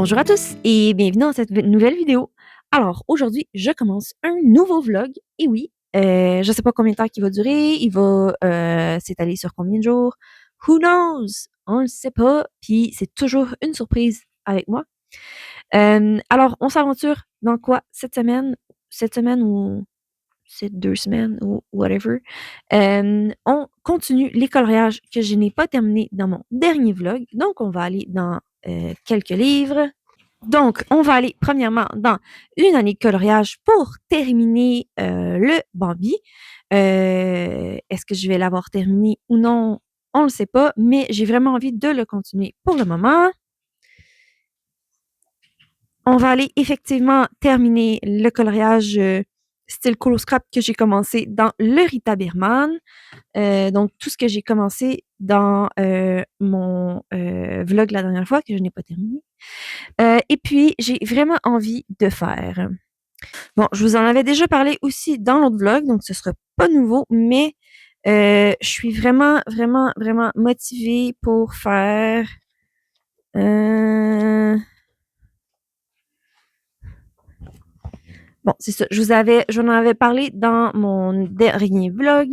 Bonjour à tous et bienvenue dans cette nouvelle vidéo. Alors aujourd'hui, je commence un nouveau vlog et oui, je sais pas combien de temps il va durer, il va s'étaler sur combien de jours. Who knows? On le sait pas, puis c'est toujours une surprise avec moi. Alors, on s'aventure dans quoi cette semaine? Cette semaine ou c'est 2 semaines ou whatever. On continue les coloriages que je n'ai pas terminés dans mon dernier vlog. Donc, on va aller dans quelques livres. Donc, on va aller premièrement dans une année de coloriage pour terminer le Bambi. Est-ce que je vais l'avoir terminé ou non? On ne le sait pas, mais j'ai vraiment envie de le continuer pour le moment. On va aller effectivement terminer le coloriage style Colo Scrap que j'ai commencé dans le Rita Birman. Donc, tout ce que j'ai commencé dans mon vlog la dernière fois, que je n'ai pas terminé. Et puis, j'ai vraiment envie de faire. Bon, je vous en avais déjà parlé aussi dans l'autre vlog, donc ce sera pas nouveau, mais je suis vraiment, vraiment, vraiment motivée pour faire. Bon, c'est ça. J'en avais parlé dans mon dernier vlog,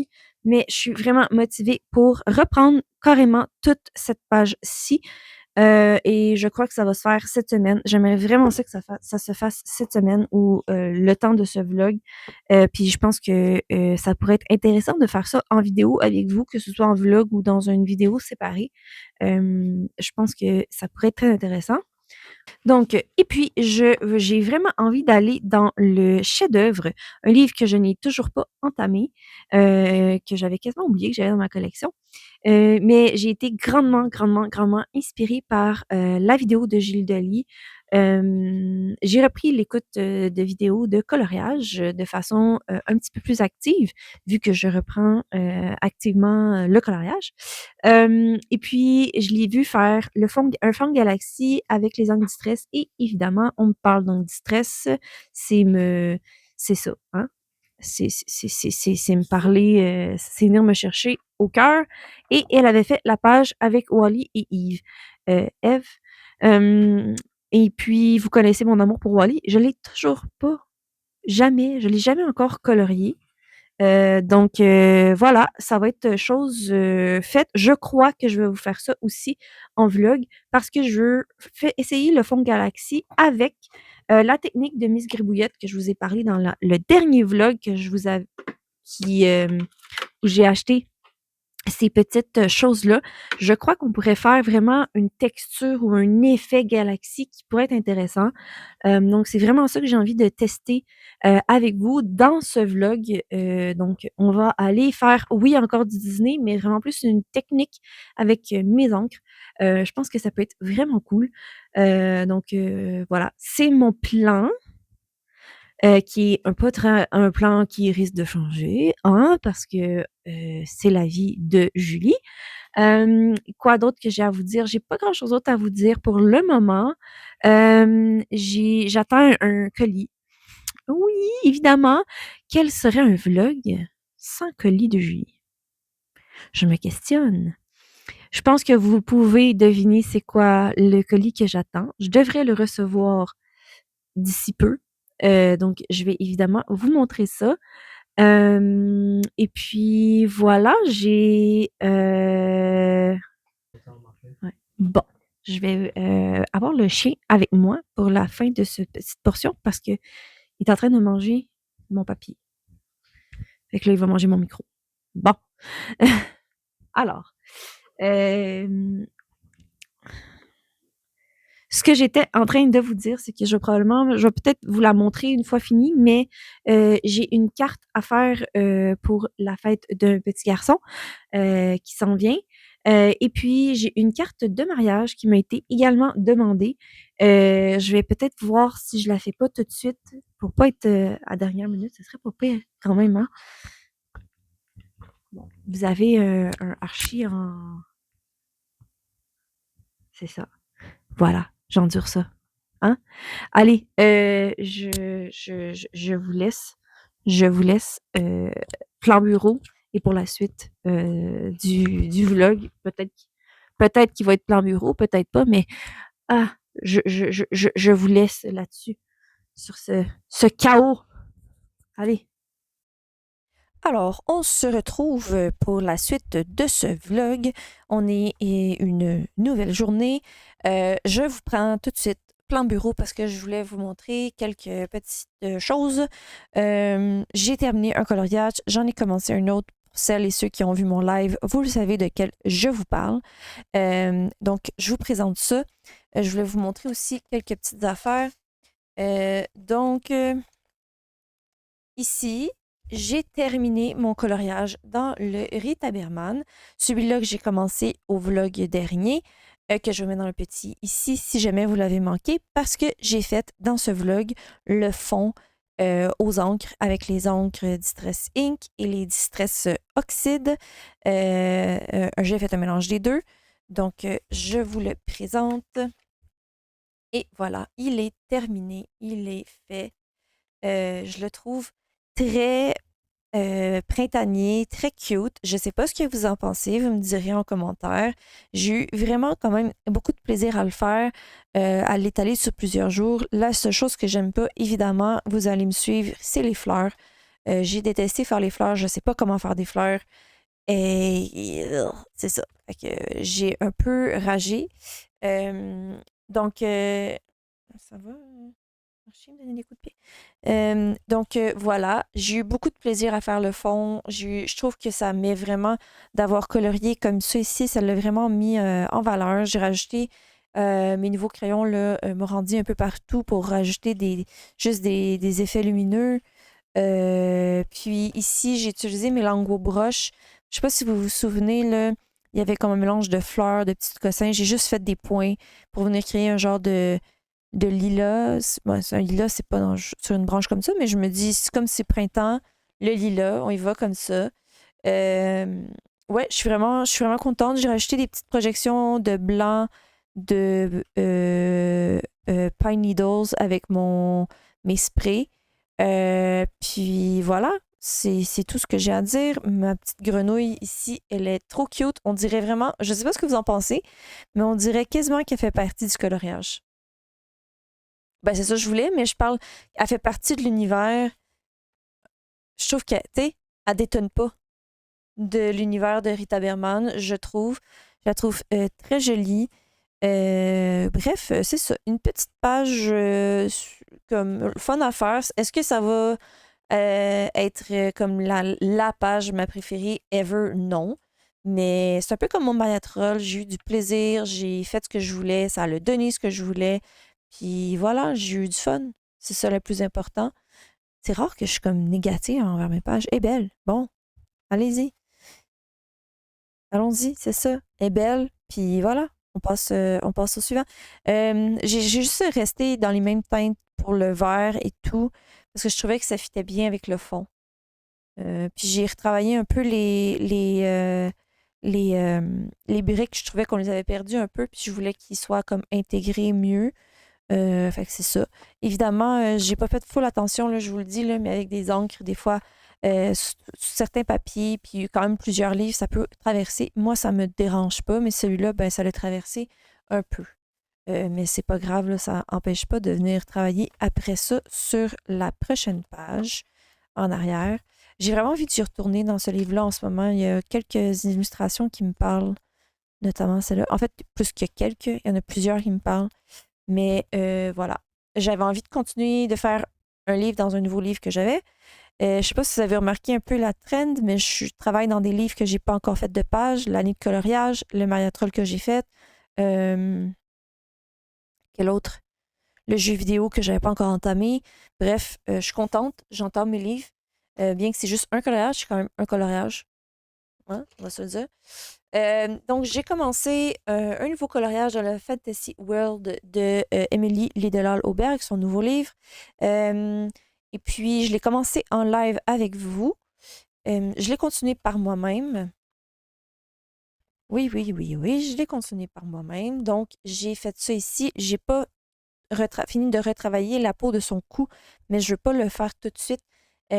mais je suis vraiment motivée pour reprendre carrément toute cette page-ci. Et je crois que ça va se faire cette semaine. J'aimerais vraiment ça que ça se fasse cette semaine ou le temps de ce vlog. Puis je pense que ça pourrait être intéressant de faire ça en vidéo avec vous, que ce soit en vlog ou dans une vidéo séparée. Je pense que ça pourrait être très intéressant. Donc, et puis, j'ai vraiment envie d'aller dans le chef-d'œuvre, un livre que je n'ai toujours pas entamé, que j'avais quasiment oublié que j'avais dans ma collection. Mais j'ai été grandement, grandement, grandement inspirée par la vidéo de Gilles Delis. J'ai repris l'écoute de vidéos de coloriage de façon un petit peu plus active, vu que je reprends activement le coloriage. Et puis, je l'ai vu faire un fond de galaxie avec les angles distress. Et évidemment, on me parle d'angles distress, c'est me, c'est ça, hein? C'est me parler, c'est venir me chercher au cœur. Et elle avait fait la page avec Wally et Eve. Euh, et puis, vous connaissez mon amour pour Wally. Je l'ai toujours pas, jamais, je l'ai jamais encore colorié. Donc voilà, ça va être chose faite. Je crois que je vais vous faire ça aussi en vlog parce que je veux essayer le fond de galaxie avec la technique de Miss Gribouillette que je vous ai parlé dans le dernier vlog que je vous avais qui où j'ai acheté ces petites choses-là. Je crois qu'on pourrait faire vraiment une texture ou un effet galaxie qui pourrait être intéressant. Donc, c'est vraiment ça que j'ai envie de tester avec vous dans ce vlog. Donc, on va aller faire, oui, encore du Disney, mais vraiment plus une technique avec mes encres. Je pense que ça peut être vraiment cool. Donc, voilà, c'est mon plan. Qui est un plan qui risque de changer, hein, parce que c'est la vie de Julie. Quoi d'autre que j'ai à vous dire? J'ai pas grand-chose d'autre à vous dire pour le moment. J'attends un colis. Oui, évidemment. Quel serait un vlog sans colis de Julie? Je me questionne. Je pense que vous pouvez deviner c'est quoi le colis que j'attends. Je devrais le recevoir d'ici peu. Donc, je vais évidemment vous montrer ça. Et puis voilà, ouais. Bon, je vais avoir le chien avec moi pour la fin de cette petite portion parce que il est en train de manger mon papier. Fait que là, il va manger mon micro. Bon. Alors, euh, ce que j'étais en train de vous dire, c'est que je vais peut-être vous la montrer une fois finie, mais j'ai une carte à faire pour la fête d'un petit garçon qui s'en vient. Et puis, j'ai une carte de mariage qui m'a été également demandée. Je vais peut-être voir si je la fais pas tout de suite pour pas être à dernière minute. Ce serait pas pire quand même, hein? Bon, vous avez un archi en... C'est ça. Voilà, j'endure ça. Hein? Allez, je vous laisse. Je vous laisse plan bureau et pour la suite du vlog, peut-être qu'il va être plan bureau, peut-être pas, mais ah, je vous laisse là-dessus, sur ce chaos. Allez. Alors, on se retrouve pour la suite de ce vlog. On est une nouvelle journée. Je vous prends tout de suite plan bureau parce que je voulais vous montrer quelques petites choses. J'ai terminé un coloriage, j'en ai commencé un autre. Pour celles et ceux qui ont vu mon live, vous le savez de quel je vous parle. Donc, je vous présente ça. Je voulais vous montrer aussi quelques petites affaires. Ici, j'ai terminé mon coloriage dans le Rita Berman, celui-là que j'ai commencé au vlog dernier, que je mets dans le petit ici si jamais vous l'avez manqué, parce que j'ai fait dans ce vlog le fond aux encres avec les encres Distress Ink et les Distress Oxide. J'ai fait un mélange des deux, donc je vous le présente. Et voilà, il est terminé, il est fait. Je le trouve très printanier, très cute. Je ne sais pas ce que vous en pensez, vous me direz en commentaire. J'ai eu vraiment quand même beaucoup de plaisir à le faire, à l'étaler sur plusieurs jours. La seule chose que j'aime pas, évidemment, vous allez me suivre, c'est les fleurs. J'ai détesté faire les fleurs, je ne sais pas comment faire des fleurs. Et c'est ça. Fait que j'ai un peu ragé. Donc, ça va? Merci de me donner des coups de pied. Voilà, j'ai eu beaucoup de plaisir à faire le fond. Je trouve que ça met vraiment d'avoir colorié comme ça ici, ça l'a vraiment mis en valeur. J'ai rajouté mes nouveaux crayons, là, me rendu un peu partout pour rajouter juste des effets lumineux. Puis ici, j'ai utilisé mes lingots broches. Je sais pas si vous vous souvenez, là, il y avait comme un mélange de fleurs, de petits cossins. J'ai juste fait des points pour venir créer un genre de lilas. C'est un lilas, c'est pas sur une branche comme ça, mais je me dis, c'est comme c'est printemps, le lilas, on y va comme ça. Ouais, je suis vraiment contente. J'ai rajouté des petites projections de blanc de Pine Needles avec mes sprays. Puis voilà, c'est tout ce que j'ai à dire. Ma petite grenouille ici, elle est trop cute. On dirait vraiment, je sais pas ce que vous en pensez, mais on dirait quasiment qu'elle fait partie du coloriage. Ben, c'est ça que je voulais, mais je parle, elle fait partie de l'univers. Je trouve que, tu sais, elle détonne pas de l'univers de Rita Berman, je trouve. Je la trouve très jolie. Bref, c'est ça. Une petite page comme fun à faire. Est-ce que ça va être comme la page ma préférée ever? Non. Mais c'est un peu comme mon Mayatrol. J'ai eu du plaisir, j'ai fait ce que je voulais, ça a donné ce que je voulais. Puis voilà, j'ai eu du fun. C'est ça le plus important. C'est rare que je suis comme négative envers mes pages. Elle est belle. Bon, allez-y. Allons-y, c'est ça. Elle est belle. Puis voilà, on passe au suivant. J'ai juste resté dans les mêmes teintes pour le vert et tout, parce que je trouvais que ça fitait bien avec le fond. Puis j'ai retravaillé un peu les briques. Je trouvais qu'on les avait perdus un peu, puis je voulais qu'ils soient comme intégrés mieux. Fait que c'est ça. Évidemment, j'ai pas fait full attention, là, je vous le dis, là, mais avec des encres, des fois, sur certains papiers, puis quand même plusieurs livres, ça peut traverser. Moi, ça me dérange pas, mais celui-là, ben, ça l'a traversé un peu. Mais c'est pas grave, là, ça n'empêche pas de venir travailler après ça sur la prochaine page en arrière. J'ai vraiment envie d'y retourner dans ce livre-là en ce moment. Il y a quelques illustrations qui me parlent, notamment celle-là. En fait, plus que quelques, il y en a plusieurs qui me parlent. Mais voilà, j'avais envie de continuer de faire un livre dans un nouveau livre que j'avais. Je sais pas si vous avez remarqué un peu la trend, mais je travaille dans des livres que j'ai pas encore fait de page, l'année de coloriage, le Mariatrol que j'ai fait. Euh, quel autre? Le jeu vidéo que j'avais pas encore entamé. Bref, je suis contente, j'entame mes livres. Bien que c'est juste un coloriage, c'est quand même un coloriage. Hein, on va se le dire. Donc, j'ai commencé un nouveau coloriage dans le Fantasy World de Emily Lidelal-Auberg, son nouveau livre. Et puis, je l'ai commencé en live avec vous. Je l'ai continué par moi-même. Oui, oui, oui, oui, je l'ai continué par moi-même. Donc, j'ai fait ça ici. J'ai pas fini de retravailler la peau de son cou, mais je ne veux pas le faire tout de suite. Je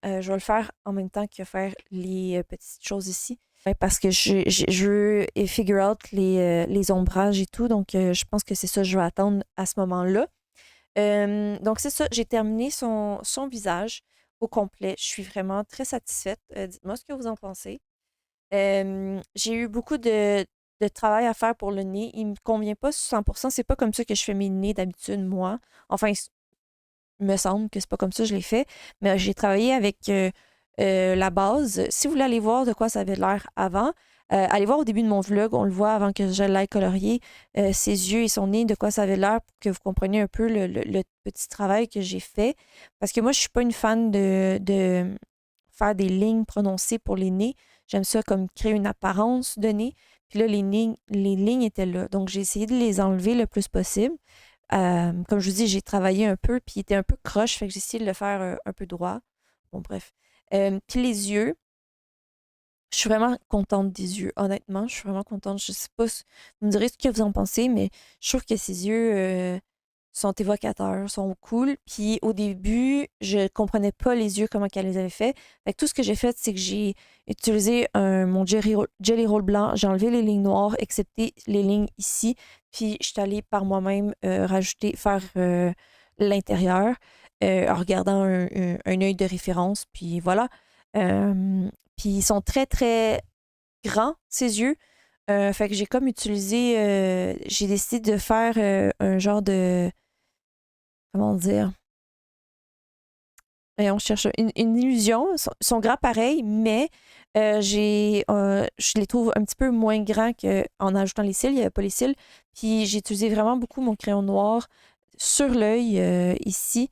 vais le faire en même temps que faire les petites choses ici. Ouais, parce que je veux figure out les ombrages et tout, donc je pense que c'est ça que je vais attendre à ce moment-là. Donc c'est ça, j'ai terminé son visage au complet. Je suis vraiment très satisfaite. Dites-moi ce que vous en pensez. J'ai eu beaucoup de travail à faire pour le nez. Il me convient pas 100%. C'est pas comme ça que je fais mes nez d'habitude, moi. Enfin, il me semble que c'est pas comme ça que je l'ai fait. Mais j'ai travaillé avec la base. Si vous voulez aller voir de quoi ça avait l'air avant, allez voir au début de mon vlog. On le voit avant que je l'aille colorier. Ses yeux et son nez, de quoi ça avait l'air pour que vous compreniez un peu le petit travail que j'ai fait. Parce que moi, je suis pas une fan de faire des lignes prononcées pour les nez. J'aime ça comme créer une apparence de nez. Puis là, les lignes étaient là. Donc, j'ai essayé de les enlever le plus possible. Comme je vous dis, j'ai travaillé un peu, puis il était un peu croche, fait que j'ai essayé de le faire un peu droit. Bon, bref. Puis les yeux, je suis vraiment contente des yeux, honnêtement. Je suis vraiment contente. Je sais pas, vous me direz ce que vous en pensez, mais je trouve que ses yeux sont évocateurs, sont cool. Puis au début, je comprenais pas les yeux, comment qu'elle les avait fait. Fait que tout ce que j'ai fait, c'est que j'ai utilisé mon Jelly Roll blanc. J'ai enlevé les lignes noires, excepté les lignes ici. Puis je suis allée par moi-même rajouter, faire l'intérieur en regardant un œil de référence. Puis voilà. Puis ils sont très, très grands, ces yeux. Fait que j'ai comme utilisé, j'ai décidé de faire un genre de, comment dire, et on cherche une illusion. Ils sont grands pareil, mais je les trouve un petit peu moins grands qu'en ajoutant les cils. Il n'y avait pas les cils. Puis j'ai utilisé vraiment beaucoup mon crayon noir sur l'œil ici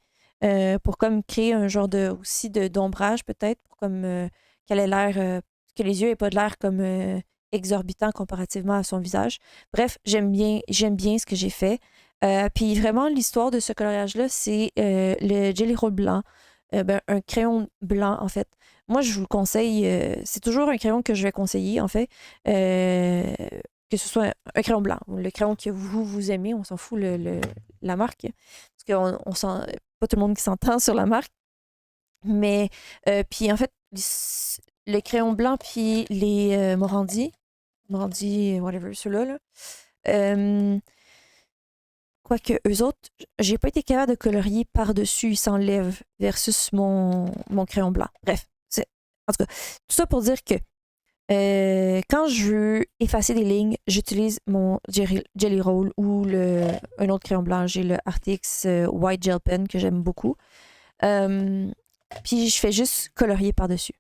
pour comme créer un genre de aussi d'ombrage peut-être pour comme qu'elle ait l'air que les yeux aient pas de l'air comme exorbitant comparativement à son visage. Bref, j'aime bien ce que j'ai fait. Puis vraiment l'histoire de ce coloriage-là, c'est le Jelly Roll blanc. Ben, un crayon blanc, en fait. Moi, je vous le conseille. C'est toujours un crayon que je vais conseiller, en fait. Euh, que ce soit un crayon blanc, le crayon que vous aimez, on s'en fout la marque. Parce qu'on on sent pas tout le monde qui s'entend sur la marque. Mais, puis en fait, le crayon blanc, puis les Morandi, whatever, ceux-là, là, euh, quoique eux autres, j'ai pas été capable de colorier par-dessus, ils s'enlèvent versus mon crayon blanc. Bref, en tout cas, tout ça pour dire que quand je veux effacer des lignes, j'utilise mon Jelly Roll ou un autre crayon blanc. J'ai le Artix White Gel Pen que j'aime beaucoup. Euh, Puis je fais juste colorier par-dessus.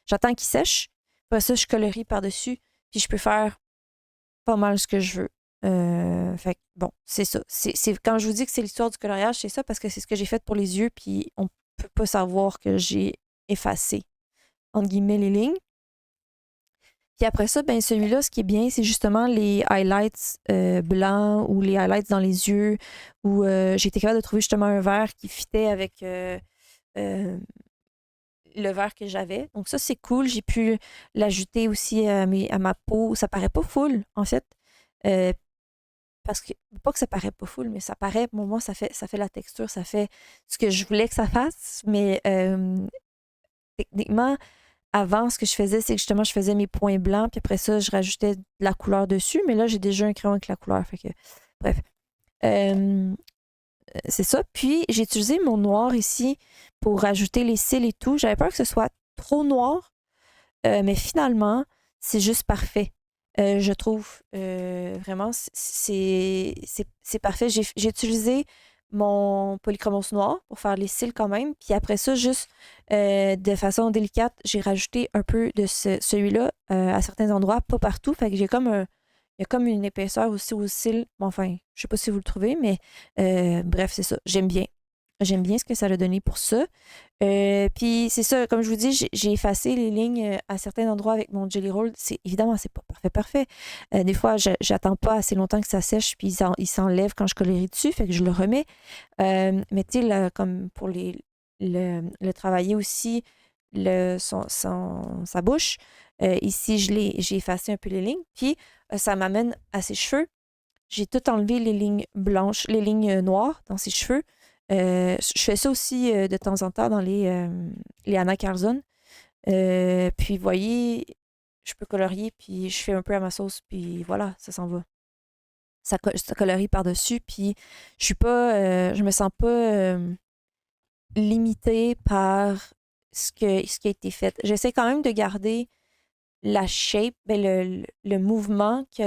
J'attends qu'il sèche. Après ça, je colorie par-dessus. Puis je peux faire pas mal ce que je veux. Fait que, bon, c'est ça. Quand je vous dis que c'est l'histoire du coloriage, c'est ça parce que c'est ce que j'ai fait pour les yeux, puis on peut pas savoir que j'ai effacé, entre guillemets, les lignes. Puis après ça, ben celui-là, ce qui est bien, c'est justement les highlights blancs ou les highlights dans les yeux, où j'ai été capable de trouver justement un vert qui fitait avec euh, le vert que j'avais. Donc ça, c'est cool. J'ai pu l'ajouter aussi à ma peau. Ça paraît pas full, en fait. Euh, Parce que, pas que ça paraît pas full, mais ça paraît, pour moi, ça fait la texture, ça fait ce que je voulais que ça fasse. Mais techniquement, avant, ce que je faisais, c'est que justement, je faisais mes points blancs, puis après ça, je rajoutais de la couleur dessus. Mais là, j'ai déjà un crayon avec la couleur. Fait que, bref. Euh, c'est ça. Puis, j'ai utilisé mon noir ici pour rajouter les cils et tout. J'avais peur que ce soit trop noir, mais finalement, c'est juste parfait. Je trouve vraiment, c'est parfait. J'ai utilisé mon polychromos noir pour faire les cils quand même. Puis après ça, juste de façon délicate, j'ai rajouté un peu de celui-là à certains endroits, pas partout. Fait que il y a comme une épaisseur aussi aux cils. Bon, enfin, je sais pas si vous le trouvez, mais bref, c'est ça. J'aime bien. J'aime bien ce que ça a donné pour ça. Puis c'est ça, comme je vous dis, j'ai effacé les lignes à certains endroits avec mon Jelly Roll. Évidemment, c'est pas parfait, parfait. Des fois, j'attends pas assez longtemps que ça sèche, puis il s'enlève quand je colorie dessus, fait que je le remets. Mais tu sais, comme pour le travailler aussi, sa bouche, ici, j'ai effacé un peu les lignes, puis ça m'amène à ses cheveux. J'ai tout enlevé les lignes blanches, les lignes noires dans ses cheveux. Je fais ça aussi de temps en temps dans les Anna Carlson. Puis, vous voyez, je peux colorier, puis je fais un peu à ma sauce, puis voilà, ça s'en va. Ça colorie par-dessus, puis je me sens pas limitée par ce qui a été fait. J'essaie quand même de garder la shape, ben le mouvement que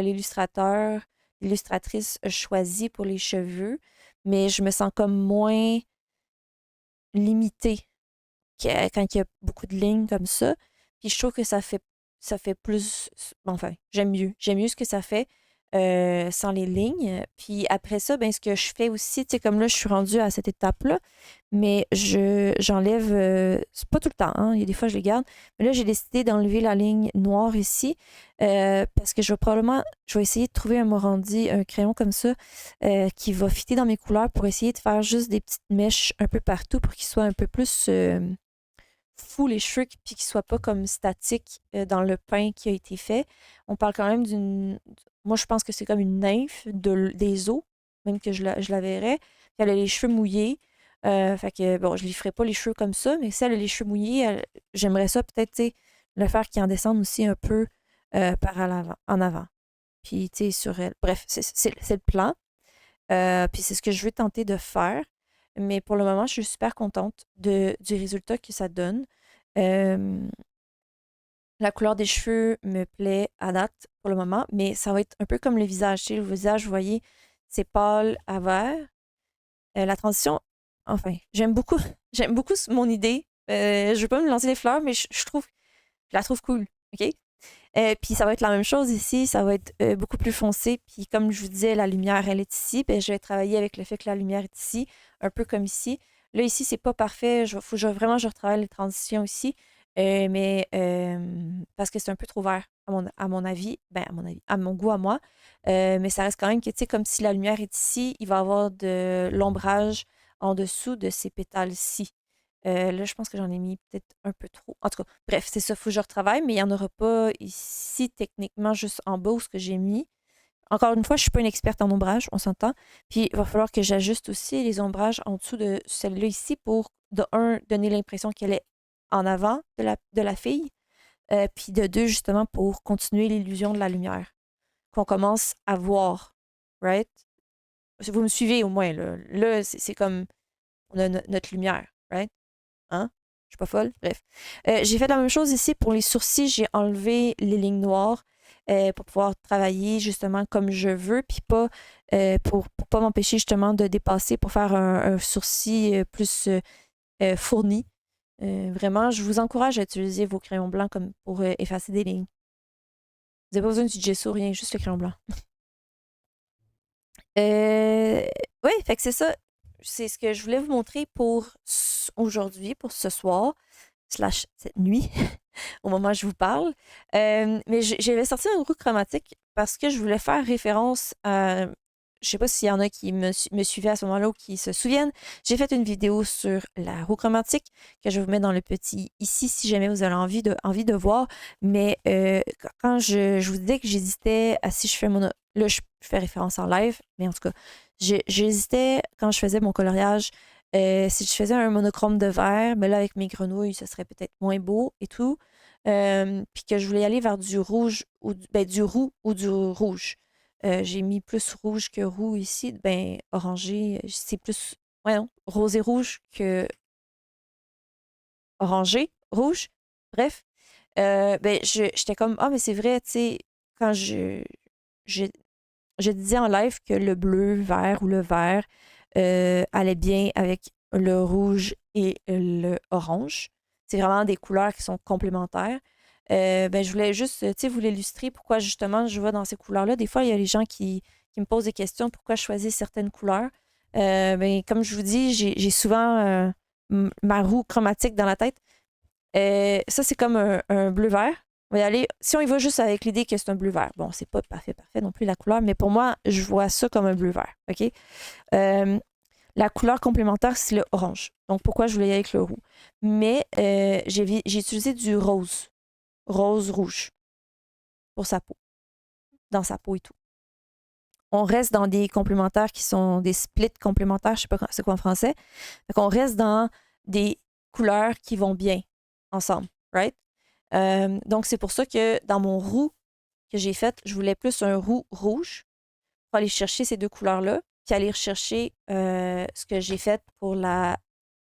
l'illustratrice a choisi pour les cheveux, mais je me sens comme moins limitée quand il y a beaucoup de lignes comme ça. Puis je trouve que ça fait plus. Enfin, j'aime mieux. J'aime mieux ce que ça fait sans les lignes. Puis après ça, ben, ce que je fais aussi, tu sais, comme là, je suis rendue à cette étape-là, mais j'enlève. C'est pas tout le temps, hein, il y a des fois, je les garde. Mais là, j'ai décidé d'enlever la ligne noire ici parce que je vais essayer de trouver un Morandi, un crayon comme ça, qui va fitter dans mes couleurs pour essayer de faire juste des petites mèches un peu partout pour qu'ils soient un peu plus fou les cheveux puis qu'ils soient pas comme statiques dans le pain qui a été fait. On parle quand même d'une. Moi, je pense que c'est comme une nymphe des eaux, même que je la verrais. Puis elle a les cheveux mouillés. Fait que, bon, je lui ferai pas les cheveux comme ça, mais si elle a les cheveux mouillés, j'aimerais ça peut-être, tu sais, le faire qui en descende aussi un peu en avant. Puis, tu sais, sur elle. Bref, c'est le plan. Puis c'est ce que je veux tenter de faire. Mais pour le moment, je suis super contente du résultat que ça donne. Euh, la couleur des cheveux me plaît à date pour le moment, mais ça va être un peu comme le visage. Tu sais, le visage, vous voyez, c'est pâle à vert. La transition, enfin, j'aime beaucoup, j'aime beaucoup mon idée. Je veux pas me lancer les fleurs, mais je la trouve cool. OK? Puis ça va être la même chose ici, ça va être beaucoup plus foncé. Puis comme je vous disais, la lumière, elle est ici. Ben, je vais travailler avec le fait que la lumière est ici, un peu comme ici. Là, ici, c'est pas parfait. Il faut que vraiment je retravaille les transitions ici. Mais parce que c'est un peu trop vert, à mon avis. Ben, à mon avis, à mon goût, à moi. Mais ça reste quand même que, tu sais, comme si la lumière est ici, il va y avoir de l'ombrage en dessous de ces pétales-ci. Là, je pense que j'en ai mis peut-être un peu trop. En tout cas, bref, c'est ça, faut que je retravaille, mais il n'y en aura pas ici, techniquement, juste en bas où ce que j'ai mis. Encore une fois, je ne suis pas une experte en ombrage, on s'entend. Puis, il va falloir que j'ajuste aussi les ombrages en dessous de celle-là ici pour, de un, donner l'impression qu'elle est en avant de la fille, puis de deux, justement, pour continuer l'illusion de la lumière qu'on commence à voir, right? Vous me suivez au moins, là. Là, c'est comme on a notre lumière, right? Hein? Je suis pas folle. Bref. J'ai fait la même chose ici pour les sourcils. J'ai enlevé les lignes noires pour pouvoir travailler justement comme je veux, puis pas pour pas m'empêcher justement de dépasser pour faire un sourcil plus fourni. Vraiment, je vous encourage à utiliser vos crayons blancs comme pour effacer des lignes. Vous n'avez pas besoin du gesso, rien, juste le crayon blanc. Oui, fait que c'est ça. C'est ce que je voulais vous montrer pour aujourd'hui, pour ce soir, slash cette nuit, au moment où je vous parle. Mais j'avais sorti un roue chromatique parce que je voulais faire référence à. Je sais pas s'il y en a qui me suivaient à ce moment-là ou qui se souviennent. J'ai fait une vidéo sur la roue chromatique que je vous mets dans le petit ici si jamais vous avez envie de voir. Mais quand je vous disais que j'hésitais à si je fais mon. Là, je fais référence en live, mais en tout cas, j'hésitais quand je faisais mon coloriage. Si je faisais un monochrome de vert, mais là, avec mes grenouilles, ce serait peut-être moins beau et tout. Puis que je voulais aller vers du rouge ou du roux ou du rouge. J'ai mis plus rouge que roux ici. Ben, orangé, c'est plus ouais, non, rosé rouge que orangé, rouge. Bref. Ben, j'étais comme, ah, mais c'est vrai, tu sais, quand je, je disais en live que le bleu, vert ou le vert allait bien avec le rouge et le orange. C'est vraiment des couleurs qui sont complémentaires. Ben, je voulais juste, tu sais, vous l'illustrer pourquoi justement je vais dans ces couleurs-là. Des fois, il y a les gens qui me posent des questions pourquoi je choisis certaines couleurs. Ben, comme je vous dis, j'ai souvent ma roue chromatique dans la tête. Ça, c'est comme un bleu-vert. On va y aller. Si on y va juste avec l'idée que c'est un bleu-vert. Bon, c'est pas parfait non plus la couleur, mais pour moi, je vois ça comme un bleu-vert. OK? Euh, la couleur complémentaire, c'est le orange. Donc, pourquoi je voulais y aller avec le roux? Mais j'ai utilisé du rose. Rose-rouge. Pour sa peau. Dans sa peau et tout. On reste dans des complémentaires qui sont des splits complémentaires. Je sais pas c'est quoi en français. Donc, on reste dans des couleurs qui vont bien ensemble. Right? Donc, c'est pour ça que dans mon roux que j'ai fait, je voulais plus un roux rouge pour aller chercher ces deux couleurs-là, puis aller rechercher ce que j'ai fait pour la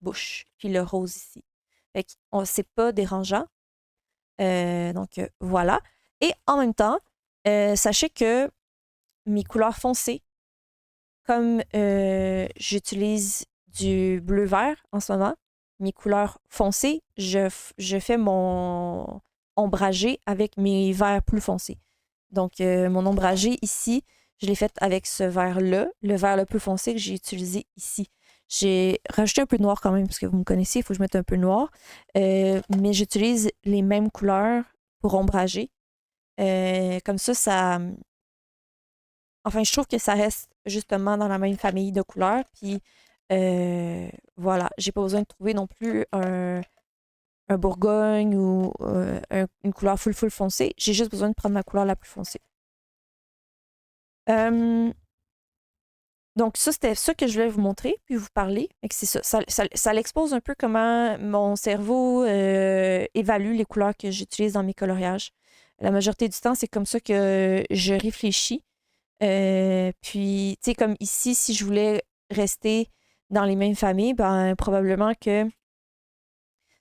bouche, puis le rose ici. Fait que c'est pas dérangeant. Donc, voilà. Et en même temps, sachez que mes couleurs foncées, comme j'utilise du bleu-vert en ce moment, mes couleurs foncées, je fais mon ombragé avec mes verts plus foncés. Donc, mon ombragé ici, je l'ai fait avec ce vert-là, le vert le plus foncé que j'ai utilisé ici. J'ai rajouté un peu de noir quand même, parce que vous me connaissez, il faut que je mette un peu de noir. Mais j'utilise les mêmes couleurs pour ombrager. Comme ça, enfin, je trouve que ça reste justement dans la même famille de couleurs. Puis voilà, j'ai pas besoin de trouver non plus un bourgogne ou une couleur full foncée. J'ai juste besoin de prendre ma couleur la plus foncée. Euh, donc ça, c'était ça que je voulais vous montrer, puis vous parler. Et que c'est ça. Ça l'expose un peu comment mon cerveau évalue les couleurs que j'utilise dans mes coloriages. La majorité du temps, c'est comme ça que je réfléchis. Puis, tu sais, comme ici, si je voulais rester dans les mêmes familles, ben probablement que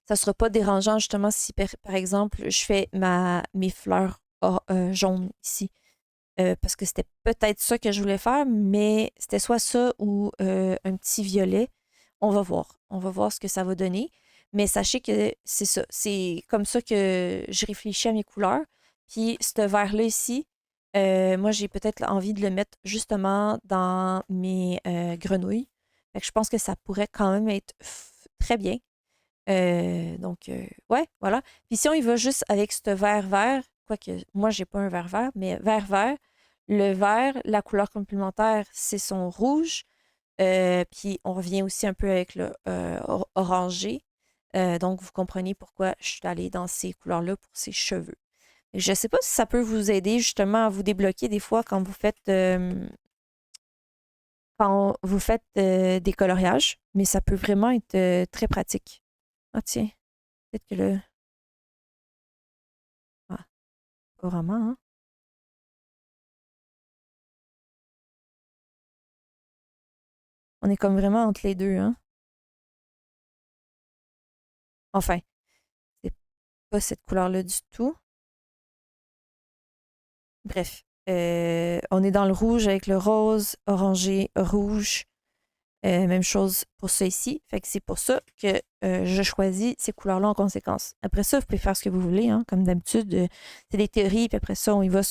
ça sera pas dérangeant justement si, par exemple, je fais mes fleurs jaunes ici. Parce que c'était peut-être ça que je voulais faire, mais c'était soit ça ou un petit violet. On va voir. On va voir ce que ça va donner. Mais sachez que c'est ça. C'est comme ça que je réfléchis à mes couleurs. Puis, ce vert-là ici, moi, j'ai peut-être envie de le mettre justement dans mes grenouilles. Fait que je pense que ça pourrait quand même être très bien. Donc, ouais, voilà. Puis si on y va juste avec ce vert vert, quoique moi, j'ai pas un vert vert, mais vert vert, le vert, la couleur complémentaire, c'est son rouge. Puis on revient aussi un peu avec le orangé. Donc, vous comprenez pourquoi je suis allée dans ces couleurs-là pour ses cheveux. Je ne sais pas si ça peut vous aider justement à vous débloquer des fois quand vous faites des coloriages, mais ça peut vraiment être très pratique. Ah tiens, peut-être que le... Ah, pas vraiment, hein? On est comme vraiment entre les deux, hein? Enfin, c'est pas cette couleur-là du tout. Bref, on est dans le rouge avec le rose, orangé, rouge. Même chose pour ça ici. Fait que c'est pour ça que je choisis ces couleurs-là en conséquence. Après ça, vous pouvez faire ce que vous voulez, hein? Comme d'habitude, c'est des théories, puis après ça, on y va,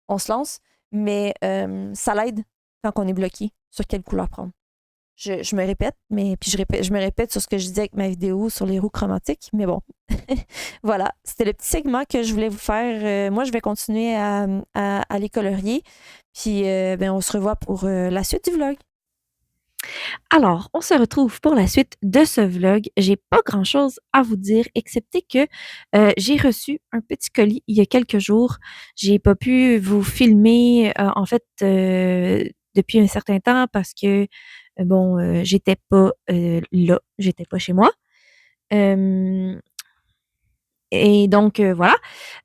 on se lance. Mais ça l'aide quand on est bloqué sur quelle couleur prendre. Je me répète, mais puis je me répète sur ce que je disais avec ma vidéo sur les roues chromatiques, mais bon. Voilà, c'était le petit segment que je voulais vous faire. Moi, je vais continuer à aller colorier. Puis, ben, on se revoit pour la suite du vlog. Alors, on se retrouve pour la suite de ce vlog. J'ai pas grand-chose à vous dire, excepté que j'ai reçu un petit colis il y a quelques jours. J'ai pas pu vous filmer, en fait, depuis un certain temps parce que, bon, j'étais pas là, j'étais pas chez moi. Euh, et donc, voilà.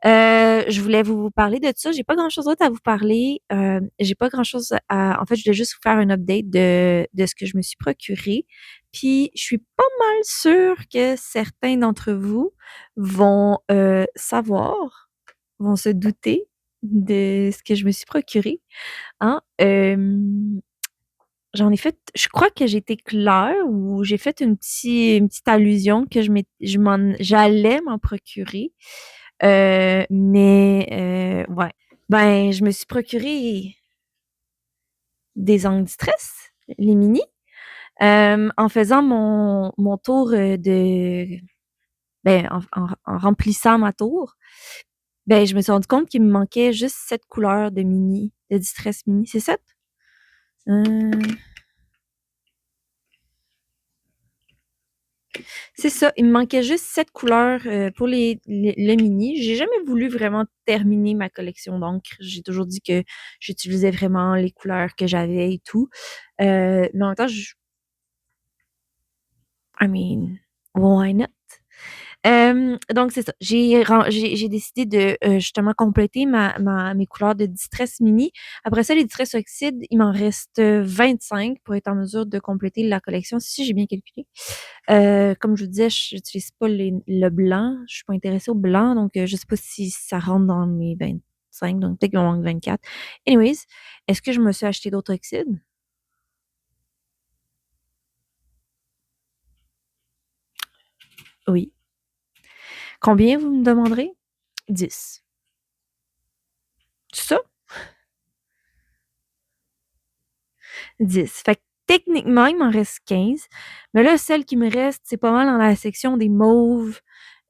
Je voulais vous parler de ça. J'ai pas grand-chose d'autre à vous parler. J'ai pas grand-chose à... En fait, je voulais juste vous faire un update de ce que je me suis procuré. Puis, je suis pas mal sûre que certains d'entre vous vont savoir, vont se douter de ce que je me suis procuré. Hein? J'en ai fait, je crois que j'ai été claire ou j'ai fait une petite allusion que j'allais m'en procurer. Mais ouais. Ben, je me suis procuré des antistress, les mini, en faisant mon tour ben, en remplissant ma tour. Ben, je me suis rendu compte qu'il me manquait juste 7 couleurs de mini, de distress mini. C'est 7? C'est ça, il me manquait juste 7 couleurs pour le mini. J'ai jamais voulu vraiment terminer ma collection d'encre. J'ai toujours dit que j'utilisais vraiment les couleurs que j'avais et tout. Mais en même temps, I mean, why not? Donc c'est ça. J'ai décidé de, justement compléter mes couleurs de Distress Mini. Après ça, les Distress Oxyde, il m'en reste 25 pour être en mesure de compléter la collection, si j'ai bien calculé. Comme je vous disais, j'utilise pas le blanc. Je suis pas intéressée au blanc, donc je sais pas si ça rentre dans mes 25, donc peut-être qu'il m'en manque 24. Anyways, est-ce que je me suis acheté d'autres oxydes? Oui. Combien vous me demanderez? 10. C'est ça? 10. Fait que techniquement, il m'en reste 15. Mais là, celle qui me reste, c'est pas mal dans la section des mauves.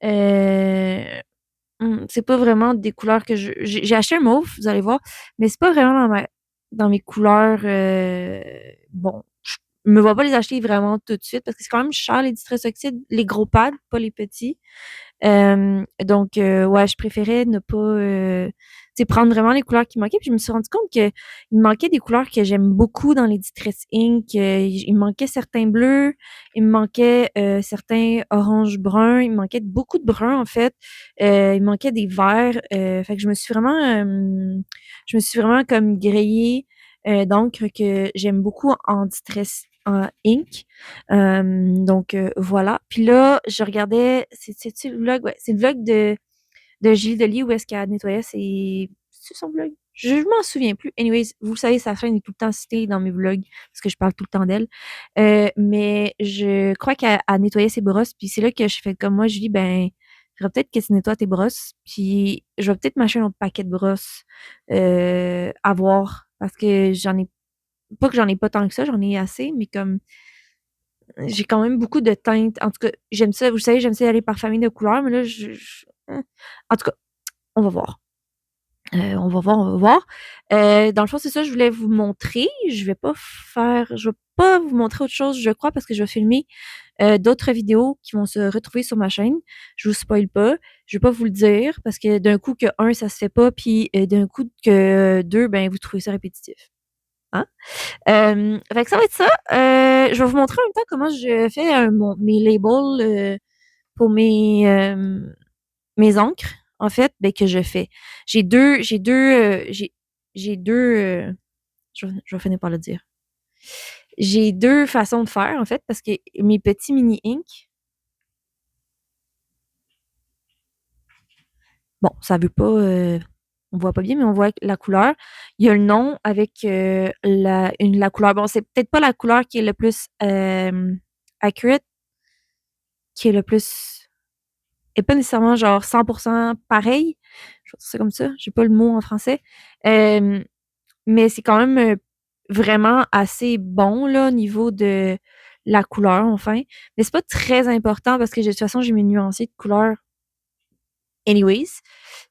Euh, c'est pas vraiment des couleurs que j'ai acheté un mauve, vous allez voir, mais c'est pas vraiment dans mes couleurs. Bon, je me vais pas les acheter vraiment tout de suite parce que c'est quand même cher les Distress Oxyde, les gros pads, pas les petits. Donc, ouais, je préférais ne pas, tu sais, prendre vraiment les couleurs qui manquaient. Puis je me suis rendu compte que il me manquait des couleurs que j'aime beaucoup dans les Distress Ink. Il me manquait certains bleus, il me manquait certains orange-brun, il me manquait beaucoup de brun en fait. Il me manquait des verts. Fait que je me suis vraiment comme grillée d'encre que j'aime beaucoup en Distress Ink. Donc voilà. Puis là, je regardais, c'est-tu le vlog? Ouais, c'est le vlog de Gilles Delis où est-ce qu'elle nettoyait c'est son vlog? Je m'en souviens plus. Anyways, vous le savez, sa chaîne est tout le temps citée dans mes vlogs parce que je parle tout le temps d'elle. Mais je crois qu'elle nettoyait ses brosses. Puis c'est là que je fais comme moi, je dis, ben, il faudrait peut-être que tu nettoies tes brosses. Puis je vais peut-être m'acheter un autre paquet de brosses à voir. Parce que j'en ai pas que j'en ai pas tant que ça, j'en ai assez, mais comme j'ai quand même beaucoup de teintes. En tout cas, j'aime ça. Vous savez, j'aime ça aller par famille de couleurs, mais là, en tout cas, on va voir. On va voir, on va voir. Dans le fond, c'est ça, je voulais vous montrer. Je vais pas vous montrer autre chose, je crois, parce que je vais filmer d'autres vidéos qui vont se retrouver sur ma chaîne. Je vous spoil pas. Je vais pas vous le dire parce que d'un coup que un, ça se fait pas, puis d'un coup que deux, ben vous trouvez ça répétitif. Hein? Fait que ça va être ça. Je vais vous montrer en même temps comment je fais mes labels pour mes encres, en fait, ben, que je fais. J'ai deux, je vais finir par le dire. J'ai deux façons de faire, en fait, parce que mes petits mini ink, bon, ça veut pas, on voit pas bien, mais on voit la couleur. Il y a le nom avec la couleur. Bon, c'est peut-être pas la couleur qui est le plus accurate, qui est le plus est pas nécessairement genre 100% pareil. Je vais dire ça comme ça. J'ai pas le mot en français. Mais c'est quand même vraiment assez bon là au niveau de la couleur, enfin. Mais c'est pas très important parce que de toute façon, j'ai mes nuanciers de couleurs anyways.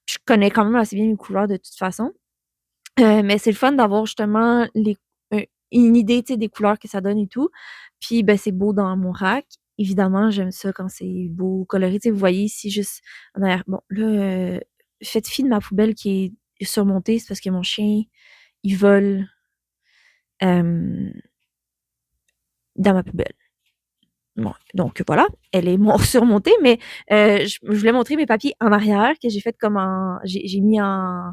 Je connais quand même assez bien mes couleurs de toute façon. Mais c'est le fun d'avoir justement une idée, tu sais, des couleurs que ça donne et tout. Puis, ben, c'est beau dans mon rack. Évidemment, j'aime ça quand c'est beau, coloré. Tu sais, vous voyez ici, juste en arrière. Bon, là, faites fi de ma poubelle qui est surmontée. C'est parce que mon chien, il vole euh, dans ma poubelle. Bon, donc voilà, elle est surmontée, mais je voulais montrer mes papiers en arrière que j'ai fait comme j'ai mis en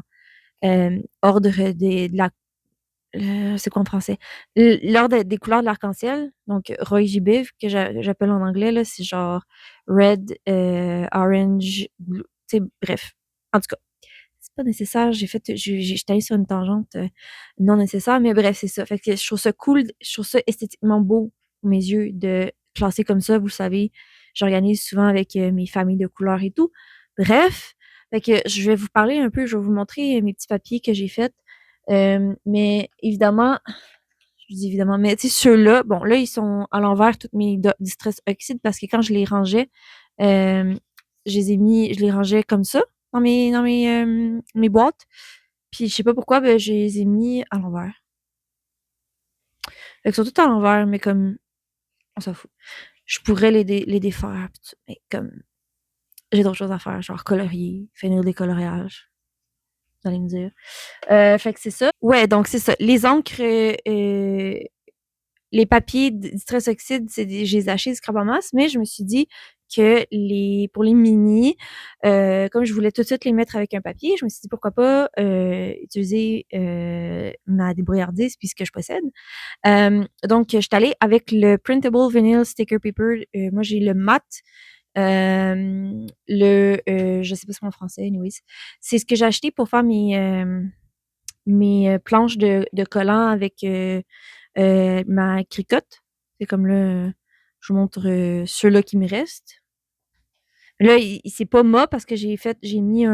ordre de la c'est quoi en français? L'ordre des couleurs de l'arc-en-ciel, donc Roy G. Biv, que j'appelle en anglais, là, c'est genre red, orange, blue, tu sais, bref. En tout cas, c'est pas nécessaire, j'étais allée sur une tangente non nécessaire, mais bref, c'est ça. Fait que je trouve ça cool, je trouve ça esthétiquement beau aux mes yeux de classer comme ça, vous le savez, j'organise souvent avec mes familles de couleurs et tout. Bref, fait que je vais vous parler un peu, je vais vous montrer mes petits papiers que j'ai faits. Mais évidemment, je dis évidemment, mais tu sais, ceux-là, bon, là, ils sont à l'envers, toutes mes distress oxydes, parce que quand je les rangeais, euh, je les rangeais comme ça mes boîtes. Puis je sais pas pourquoi, ben, je les ai mis à l'envers. Fait qu'ils sont tout à l'envers, mais comme, on s'en fout. Je pourrais les défaire, pis tout, mais comme, j'ai d'autres choses à faire, genre colorier, finir des coloriages. Vous allez me dire. Fait que c'est ça. Ouais, donc c'est ça. Les encres, les papiers de Distress Oxyde, je les ai achetés du scrap en masse, mais je me suis dit que pour les mini, comme je voulais tout de suite les mettre avec un papier, je me suis dit pourquoi pas utiliser ma débrouillardise puis ce que je possède. Donc, je suis allée avec le Printable Vinyl Sticker Paper. Moi, j'ai le mat. Je sais pas ce en français, anyways. C'est ce que j'ai acheté pour faire mes planches de collants avec ma cricotte. C'est comme là, je vous montre ceux-là qui me restent. Là, c'est pas mat parce que j'ai mis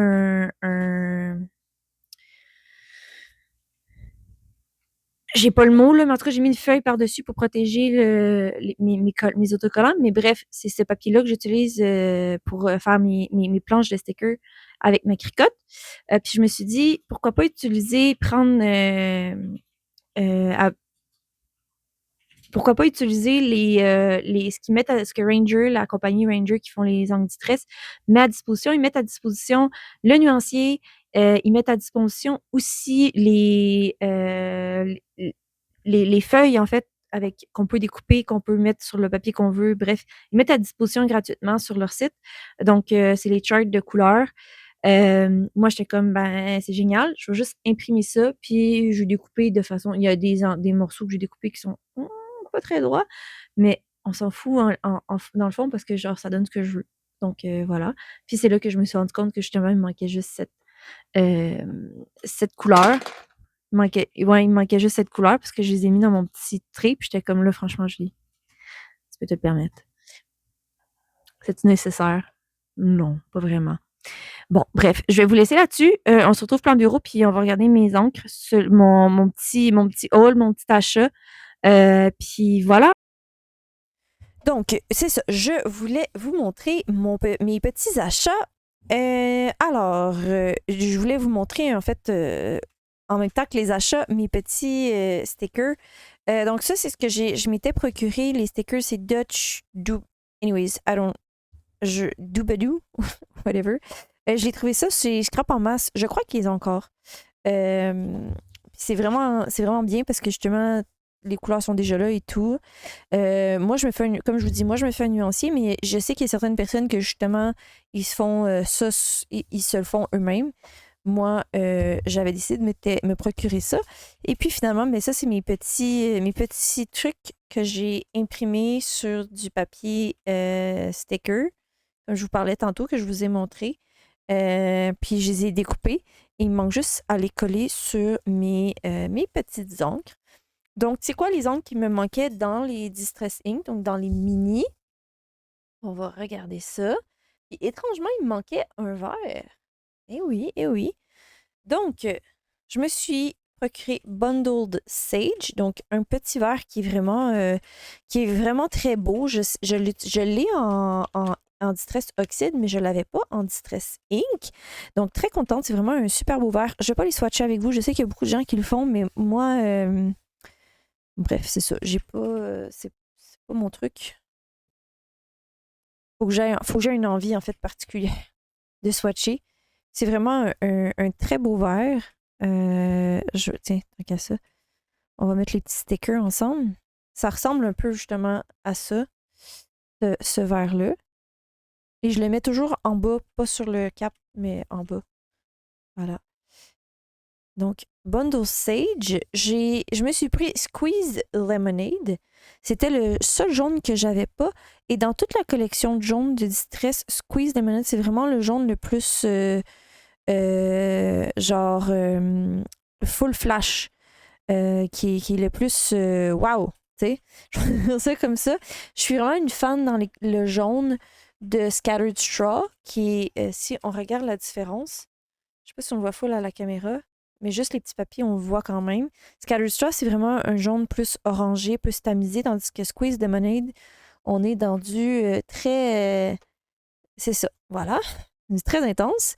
j'ai pas le mot, là, mais en tout cas, j'ai mis une feuille par-dessus pour protéger mes autocollants. Mais bref, c'est ce papier-là que j'utilise pour faire mes planches de stickers avec ma cricotte. Puis je me suis dit, pourquoi pas prendre à pourquoi pas utiliser ce que Ranger, la compagnie Ranger qui font les angles stress, met à disposition. Ils mettent à disposition le nuancier, ils mettent à disposition aussi les feuilles, en fait, avec qu'on peut découper, qu'on peut mettre sur le papier qu'on veut. Bref, ils mettent à disposition gratuitement sur leur site. Donc, c'est les charts de couleurs. Moi, j'étais comme, ben, c'est génial. Je vais juste imprimer ça, puis je vais découper de façon. Il y a des morceaux que j'ai découpés qui sont pas très droits, mais on s'en fout dans le fond parce que, genre, ça donne ce que je veux. Donc, voilà. Puis c'est là que je me suis rendu compte que justement, il me manquait juste cette couleur. Il me manquait juste cette couleur parce que je les ai mis dans mon petit trait, puis j'étais comme là, franchement, Julie, tu peux te le permettre. C'est nécessaire? Non, pas vraiment. Bon, bref, je vais vous laisser là-dessus. On se retrouve plein bureau, puis on va regarder mes encres, mon petit haul, mon petit achat. Puis voilà. Donc, c'est ça. Je voulais vous montrer mes petits achats. Je voulais vous montrer, en fait, en même temps que les achats, mes petits stickers. Donc, ça, c'est ce que je m'étais procuré. Les stickers, c'est Anyways, Doobadoo, whatever. J'ai trouvé ça chez Scrap en masse. Je crois qu'ils ont encore. C'est vraiment bien parce que justement, les couleurs sont déjà là et tout. Moi, comme je vous dis, moi, je me fais un nuancier, mais je sais qu'il y a certaines personnes que justement, ils se font ça, ils se le font eux-mêmes. Moi, j'avais décidé de me procurer ça. Et puis finalement, mais ça, c'est mes petits trucs que j'ai imprimés sur du papier sticker, comme je vous parlais tantôt, que je vous ai montré. Puis je les ai découpés. Il me manque juste à les coller sur mes petites encres. Donc, c'est quoi les encres qui me manquaient dans les Distress Ink, donc dans les mini? On va regarder ça. Puis étrangement, il me manquait un verre. Eh oui, eh oui. Donc, je me suis procuré Bundled Sage, donc un petit verre qui est vraiment très beau. Je l'ai en Distress Oxide, mais je ne l'avais pas en Distress Ink. Donc, très contente. C'est vraiment un super beau verre. Je ne vais pas les swatcher avec vous. Je sais qu'il y a beaucoup de gens qui le font, mais moi, bref, c'est ça. J'ai pas. C'est pas mon truc. Faut que j'ai une envie, en fait, particulière de swatcher. C'est vraiment un très beau verre. Tiens, tant qu'à ça, on va mettre les petits stickers ensemble. Ça ressemble un peu justement à ça, ce verre-là. Et je le mets toujours en bas, pas sur le cap, mais en bas. Voilà. Donc, Bundle Sage, je me suis pris Squeeze Lemonade. C'était le seul jaune que j'avais pas. Et dans toute la collection de jaunes de Distress, Squeeze Lemonade, c'est vraiment le jaune le plus full flash, qui est le plus wow, tu sais. Je vais dire ça comme ça. Je suis vraiment une fan dans le jaune de Scattered Straw, qui est, si on regarde la différence, je sais pas si on le voit full à la caméra, mais juste les petits papiers, on le voit quand même. Scattered Straw, c'est vraiment un jaune plus orangé, plus tamisé, tandis que Squeeze Lemonade, on est dans du très... c'est ça, voilà. C'est très intense.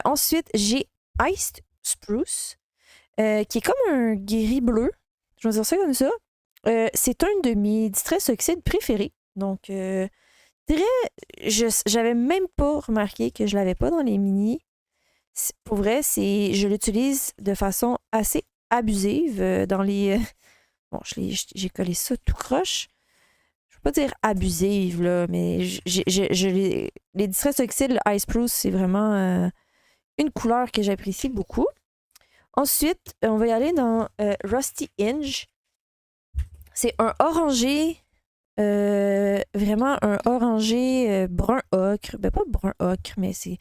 Ensuite, j'ai Iced Spruce, qui est comme un guéri bleu. Je vais dire ça comme ça. C'est un de mes Distress Oxide préférés. Donc, j'avais même pas remarqué que je l'avais pas dans les mini. Pour vrai, je l'utilise de façon assez abusive dans les... bon, j'ai collé ça tout croche. Je vais pas dire abusive, là, mais les Distress Oxide, le Ice Spruce, c'est vraiment une couleur que j'apprécie beaucoup. Ensuite, on va y aller dans Rusty Hinge. C'est un orangé, vraiment un orangé brun ocre. Ben, pas brun ocre, mais c'est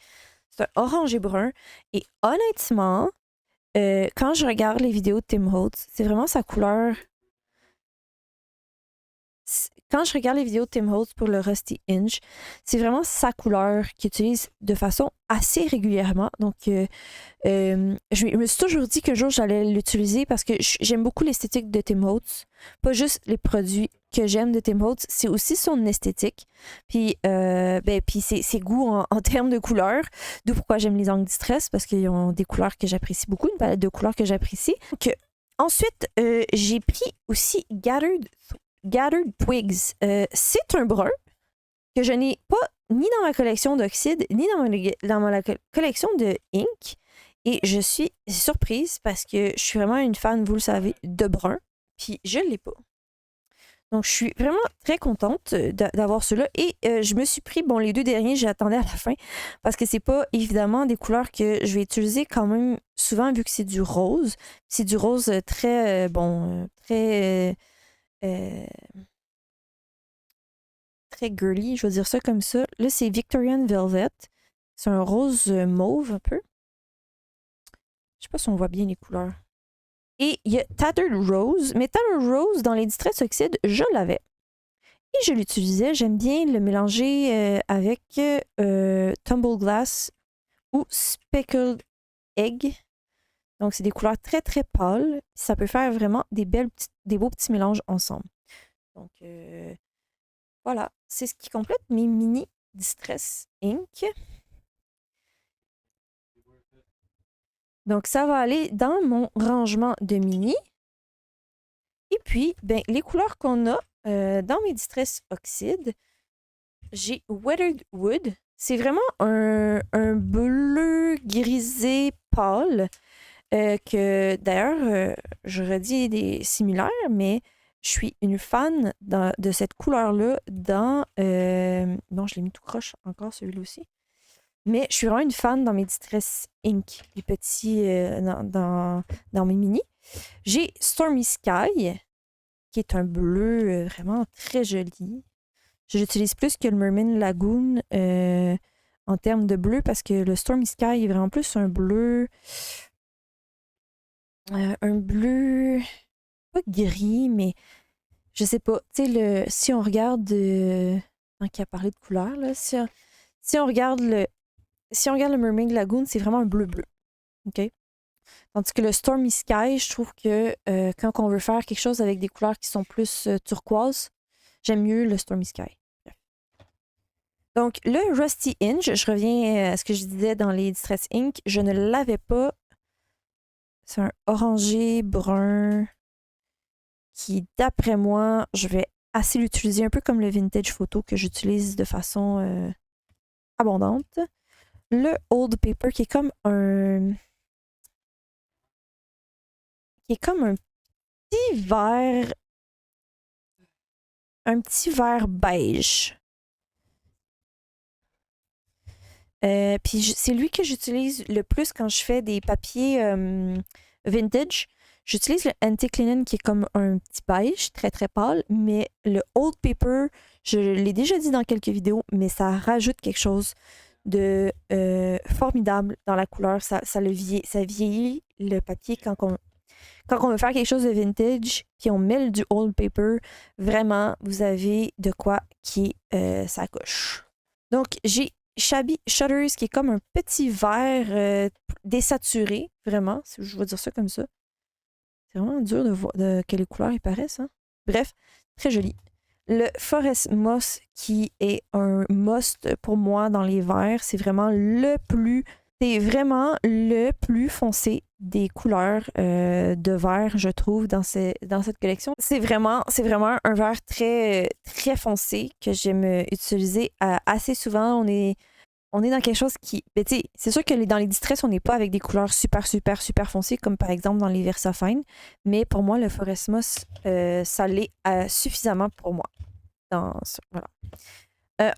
un orangé brun. Et honnêtement, quand je regarde les vidéos de Tim Holtz, c'est vraiment sa couleur. Quand je regarde les vidéos de Tim Holtz pour le Rusty Hinge, c'est vraiment sa couleur qu'il utilise de façon assez régulièrement. Donc, je me suis toujours dit qu'un jour j'allais l'utiliser parce que j'aime beaucoup l'esthétique de Tim Holtz. Pas juste les produits que j'aime de Tim Holtz, c'est aussi son esthétique. Puis, puis ses goûts en termes de couleurs. D'où pourquoi j'aime les Angles Distress, parce qu'ils ont des couleurs que j'apprécie beaucoup, une palette de couleurs que j'apprécie. Donc, ensuite, j'ai pris aussi Gathered Twigs. C'est un brun que je n'ai pas ni dans ma collection d'oxyde, ni dans ma collection de ink. Et je suis surprise parce que je suis vraiment une fan, vous le savez, de brun. Puis je ne l'ai pas. Donc, je suis vraiment très contente d'avoir ceux-là. Et je me suis pris, bon, les 2 derniers, j'attendais à la fin parce que c'est pas évidemment des couleurs que je vais utiliser quand même souvent vu que c'est du rose. C'est du rose très, très girly, je vais dire ça comme ça. Là, c'est Victorian Velvet. C'est un rose mauve un peu. Je sais pas si on voit bien les couleurs. Et il y a Tattered Rose. Mais Tattered Rose, dans les Distress Oxide, je l'avais. Et je l'utilisais. J'aime bien le mélanger avec Tumble Glass ou Speckled Egg. Donc, c'est des couleurs très, très pâles. Ça peut faire vraiment des beaux petits mélanges ensemble. Donc, voilà. C'est ce qui complète mes mini Distress Ink. Donc, ça va aller dans mon rangement de mini. Et puis, ben, les couleurs qu'on a dans mes Distress Oxide, j'ai Weathered Wood. C'est vraiment un bleu grisé pâle que, d'ailleurs, j'aurais dit des similaires, mais je suis une fan de cette couleur-là dans... bon, je l'ai mis tout croche encore, celui-là aussi. Mais je suis vraiment une fan dans mes Distress Ink, les petits dans mes mini. J'ai Stormy Sky, qui est un bleu vraiment très joli. Je l'utilise plus que le Mermaid Lagoon en termes de bleu parce que le Stormy Sky est vraiment plus un bleu. Un bleu. Pas gris, mais je sais pas. Tu sais, si on regarde. Tant qu'il a parlé de couleur, là, si on regarde le Mermaid Lagoon, c'est vraiment un bleu-bleu. OK? Tandis que le Stormy Sky, je trouve que quand on veut faire quelque chose avec des couleurs qui sont plus turquoise, j'aime mieux le Stormy Sky. Bref. Donc, le Rusty Hinge, je reviens à ce que je disais dans les Distress Ink, je ne l'avais pas. C'est un orangé brun qui, d'après moi, je vais assez l'utiliser un peu comme le vintage photo que j'utilise de façon abondante. Le Old Paper qui est comme un petit vert beige. Puis c'est lui que j'utilise le plus quand je fais des papiers vintage. J'utilise le Antique Linen qui est comme un petit beige, très très pâle, mais le Old Paper, je l'ai déjà dit dans quelques vidéos, mais ça rajoute quelque chose de formidable dans la couleur. Ça vieillit le papier quand on veut faire quelque chose de vintage, puis on met du Old Paper, vraiment, vous avez de quoi qui ça coche. Donc, j'ai Shabby Shutters qui est comme un petit vert désaturé, vraiment, si je veux dire ça comme ça. C'est vraiment dur de voir que les couleurs y paraissent. Hein? Bref, très joli. Le Forest Moss qui est un must pour moi dans les verts, c'est vraiment le plus foncé des couleurs de vert, je trouve, dans cette collection. C'est vraiment un vert très, très foncé que j'aime utiliser assez souvent. On est dans quelque chose qui... Ben, c'est sûr que dans les Distress, on n'est pas avec des couleurs super, super, super foncées, comme par exemple dans les Versafine. Mais pour moi, le Forest Moss, ça l'est suffisamment pour moi. dans ça. Voilà.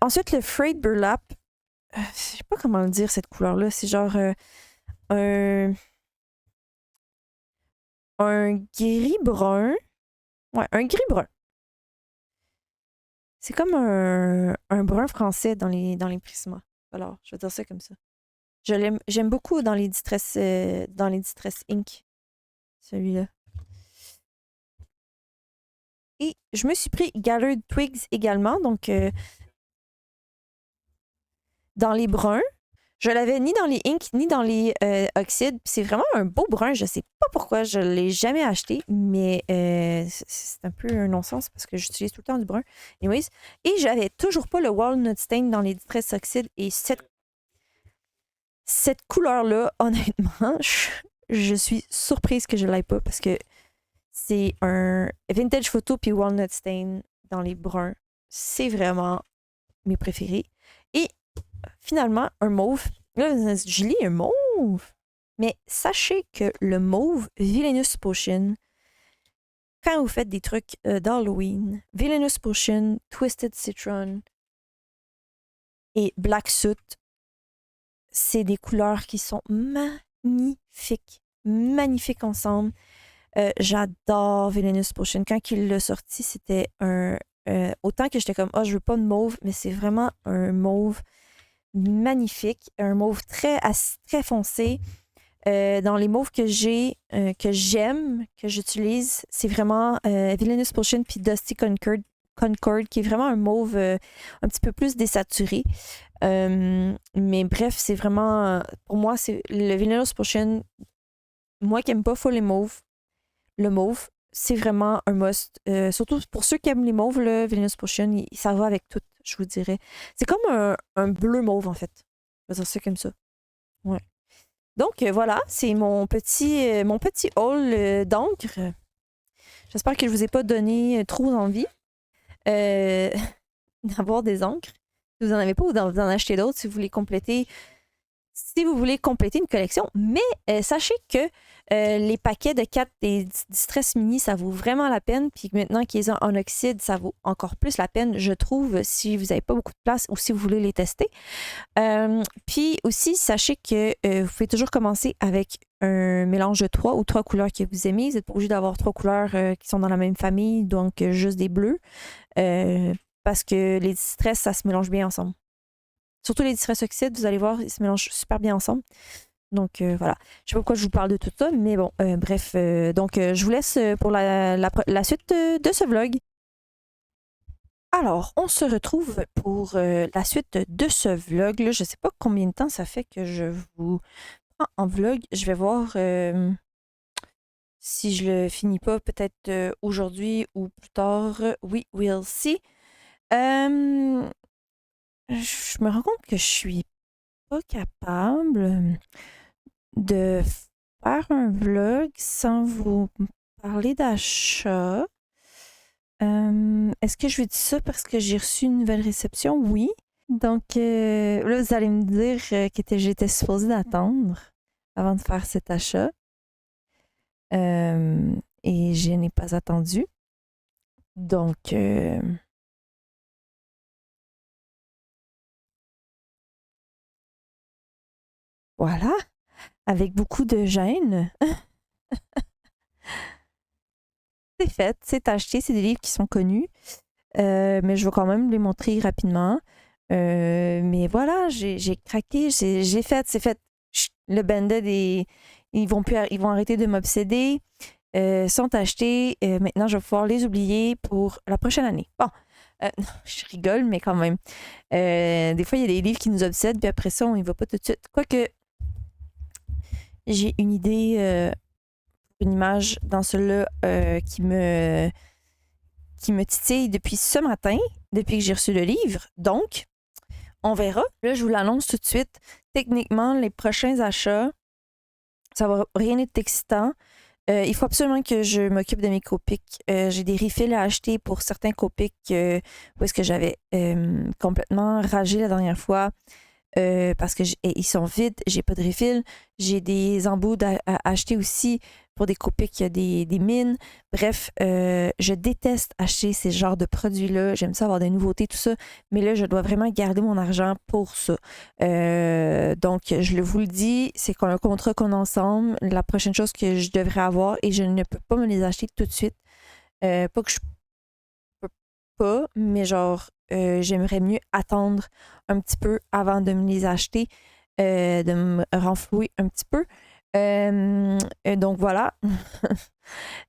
Ensuite, le Frayed Burlap. Je sais pas comment le dire, cette couleur-là. C'est genre un, un gris-brun. Ouais, un gris-brun. C'est comme un brun français dans les Prisma. Alors, je vais dire ça comme ça. J'aime beaucoup dans les Distress Ink, celui-là. Et je me suis pris Gathered Twigs également, donc dans les bruns. Je l'avais ni dans les inks ni dans les oxydes. C'est vraiment un beau brun. Je sais pas pourquoi je l'ai jamais acheté, mais c'est un peu un non-sens parce que j'utilise tout le temps du brun. Anyways. Et j'avais toujours pas le Walnut Stain dans les Distress Oxydes. Et cette couleur-là, honnêtement, je suis surprise que je l'aille pas parce que c'est un Vintage Photo puis Walnut Stain dans les bruns. C'est vraiment mes préférés. Et finalement, un mauve. Là, je lis un mauve. Mais sachez que le mauve Villainous Potion, quand vous faites des trucs d'Halloween, Villainous Potion, Twisted Citron et Black Soot, c'est des couleurs qui sont magnifiques. Magnifiques ensemble. J'adore Villainous Potion. Quand il l'a sorti, c'était un... autant que j'étais comme, je veux pas de mauve, mais c'est vraiment un mauve magnifique. Un mauve très foncé. Dans les mauves que j'ai, que j'aime, que j'utilise, c'est vraiment Villainous Potion puis Dusty Concord, qui est vraiment un mauve un petit peu plus désaturé. Mais bref, c'est vraiment... pour moi, c'est le Villainous Potion. Moi qui n'aime pas full les mauves, le mauve, c'est vraiment un must. Surtout pour ceux qui aiment les mauves, le Villainous Potion, ça va avec tout, je vous dirais. C'est comme un bleu mauve, en fait. Je vais dire ça comme ça. Ouais. Donc, voilà, c'est mon petit haul d'encre. J'espère que je ne vous ai pas donné trop envie d'avoir des encres. Si vous n'en avez pas ou d'en acheter d'autres, si vous voulez compléter une collection. Mais sachez que les paquets de 4 des Distress Mini, ça vaut vraiment la peine. Puis maintenant qu'ils ont en oxyde, ça vaut encore plus la peine, je trouve, si vous n'avez pas beaucoup de place ou si vous voulez les tester. Puis aussi, sachez que vous pouvez toujours commencer avec un mélange de 3 ou 3 couleurs que vous aimez. Vous n'êtes pas obligé d'avoir 3 couleurs qui sont dans la même famille, donc juste des bleus. Parce que les Distress, ça se mélange bien ensemble. Surtout les Distress Oxydes, vous allez voir, ils se mélangent super bien ensemble. Donc voilà. Je sais pas pourquoi je vous parle de tout ça, mais bon, bref. Donc je vous laisse pour la suite de ce vlog. Alors, on se retrouve pour la suite de ce vlog. Là, je sais pas combien de temps ça fait que je vous prends en vlog. Je vais voir si je le finis pas peut-être aujourd'hui ou plus tard. We will see. Je me rends compte que je suis pas capable de faire un vlog sans vous parler d'achat. Est-ce que je vais dire ça parce que j'ai reçu une nouvelle réception? Oui. Donc là, vous allez me dire que j'étais supposée d'attendre avant de faire cet achat. Et je n'ai pas attendu. Donc... voilà, avec beaucoup de gêne. C'est fait, c'est acheté, c'est des livres qui sont connus. Mais je vais quand même les montrer rapidement. Mais voilà, j'ai craqué, j'ai fait, c'est fait. Le Banded, ils vont arrêter de m'obséder. Sont achetés. Maintenant, je vais pouvoir les oublier pour la prochaine année. Bon, je rigole, mais quand même. Des fois, il y a des livres qui nous obsèdent, puis après ça, on y va pas tout de suite. Quoique, j'ai une idée, une image dans celui-là qui me titille depuis ce matin, depuis que j'ai reçu le livre. Donc, on verra. Là, je vous l'annonce tout de suite. Techniquement, les prochains achats, ça va rien être excitant. Il faut absolument que je m'occupe de mes Copics. J'ai des refills à acheter pour certains Copics où est-ce que j'avais complètement ragé la dernière fois. Parce que ils sont vides, j'ai pas de refill. J'ai des embouts à acheter aussi pour découper qu'il y a des mines. Bref, je déteste acheter ces genres de produits-là. J'aime ça avoir des nouveautés, tout ça. Mais là, je dois vraiment garder mon argent pour ça. Donc, je vous le dis, c'est qu'on a un contrat qu'on a ensemble. La prochaine chose que je devrais avoir, et je ne peux pas me les acheter tout de suite. Pas que je peux pas, mais genre, j'aimerais mieux attendre un petit peu avant de me les acheter, de me renflouer un petit peu. Donc voilà.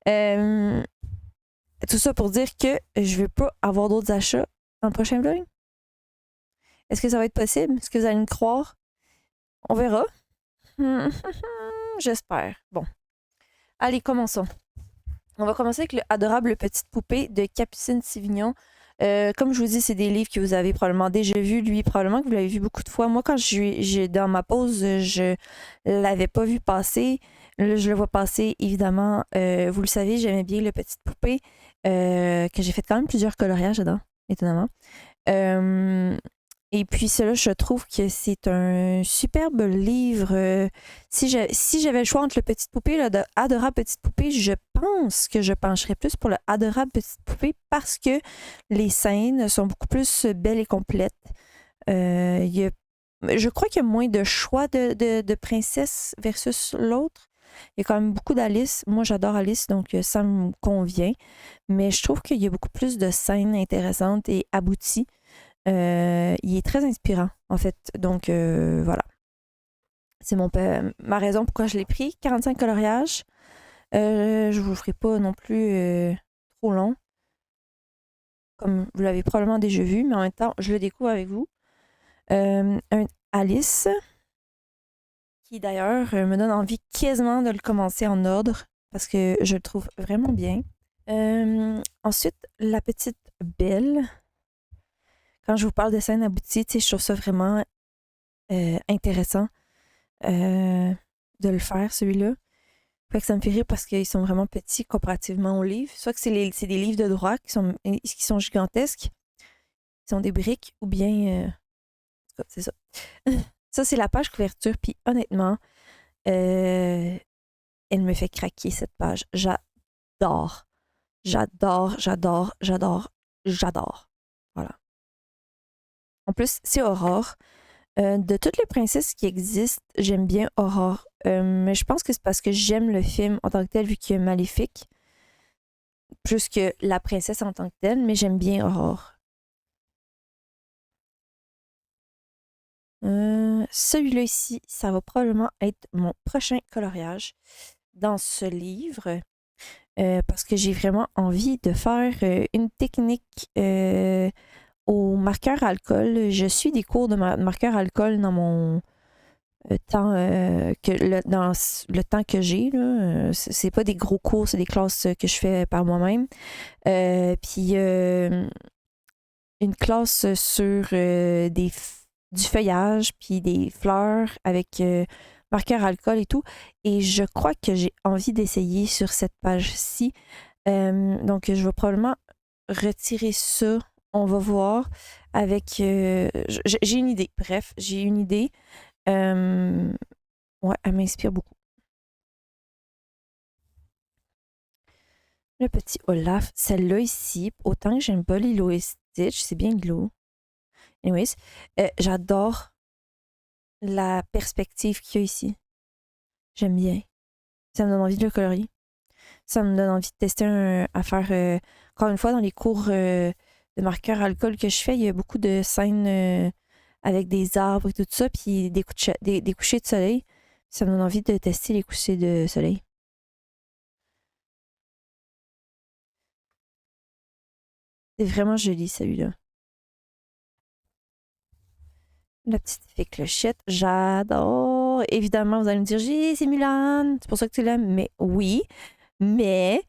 Euh, tout ça pour dire que je ne vais pas avoir d'autres achats dans le prochain vlog. Est-ce que ça va être possible? Est-ce que vous allez me croire? On verra. J'espère. Bon. Allez, commençons. On va commencer avec le Adorable Petite Poupée de Capucine Sévignon. Comme je vous dis, c'est des livres que vous avez probablement déjà vus. Lui, probablement que vous l'avez vu beaucoup de fois. Moi, quand j'ai dans ma pause, je l'avais pas vu passer. Là, je le vois passer, évidemment. Vous le savez, j'aimais bien le Petite Poupée, que j'ai fait quand même plusieurs coloriages dedans, étonnamment. Et puis, cela, je trouve que c'est un superbe livre. Si j'avais le choix entre le Petite Poupée et le Adorable Petite Poupée, je pense que je pencherais plus pour le Adorable Petite Poupée parce que les scènes sont beaucoup plus belles et complètes. Je crois qu'il y a moins de choix de princesses versus l'autre. Il y a quand même beaucoup d'Alice. Moi, j'adore Alice, donc ça me convient. Mais je trouve qu'il y a beaucoup plus de scènes intéressantes et abouties. Il est très inspirant, en fait. Donc, voilà. C'est ma raison pourquoi je l'ai pris. 45 coloriages. Je vous le ferai pas non plus trop long. Comme vous l'avez probablement déjà vu, mais en même temps, je le découvre avec vous. Un Alice, qui d'ailleurs me donne envie quasiment de le commencer en ordre, parce que je le trouve vraiment bien. Ensuite, La Petite Belle. Quand je vous parle de scènes abouties, je trouve ça vraiment intéressant de le faire, celui-là. Fait que ça me fait rire parce qu'ils sont vraiment petits comparativement aux livres. Soit que c'est des livres de droit qui sont gigantesques, qui sont des briques, ou bien... c'est ça. Ça, c'est la page couverture. Puis honnêtement, elle me fait craquer, cette page. J'adore. J'adore, j'adore, j'adore, j'adore. Voilà. En plus, c'est Aurore. De toutes les princesses qui existent, j'aime bien Aurore. Mais je pense que c'est parce que j'aime le film en tant que tel, vu qu'il est maléfique, plus que la princesse en tant que telle, mais j'aime bien Aurore. Celui-là ici, ça va probablement être mon prochain coloriage dans ce livre, parce que j'ai vraiment envie de faire une technique au marqueur alcool. Je suis des cours de marqueur alcool dans mon temps dans le temps que j'ai. C'est pas des gros cours, c'est des classes que je fais par moi-même. Puis une classe sur du feuillage, puis des fleurs avec marqueur alcool et tout. Et je crois que j'ai envie d'essayer sur cette page-ci. Donc, je vais probablement retirer ça. On va voir avec... j'ai une idée. Bref, j'ai une idée. Ouais, elle m'inspire beaucoup. Le petit Olaf, celle-là ici, autant que j'aime pas Lilo et Stitch, c'est bien Lilo. Anyways, j'adore la perspective qu'il y a ici. J'aime bien. Ça me donne envie de le colorier. Ça me donne envie de tester à faire, encore une fois, dans les cours de marqueur alcool que je fais, il y a beaucoup de scènes avec des arbres et tout ça, puis des couchers de soleil. Ça me donne envie de tester les couchers de soleil. C'est vraiment joli, celui-là. La petite fée clochette, j'adore. Évidemment, vous allez me dire, c'est Mulan, c'est pour ça que tu l'aimes. Mais oui, mais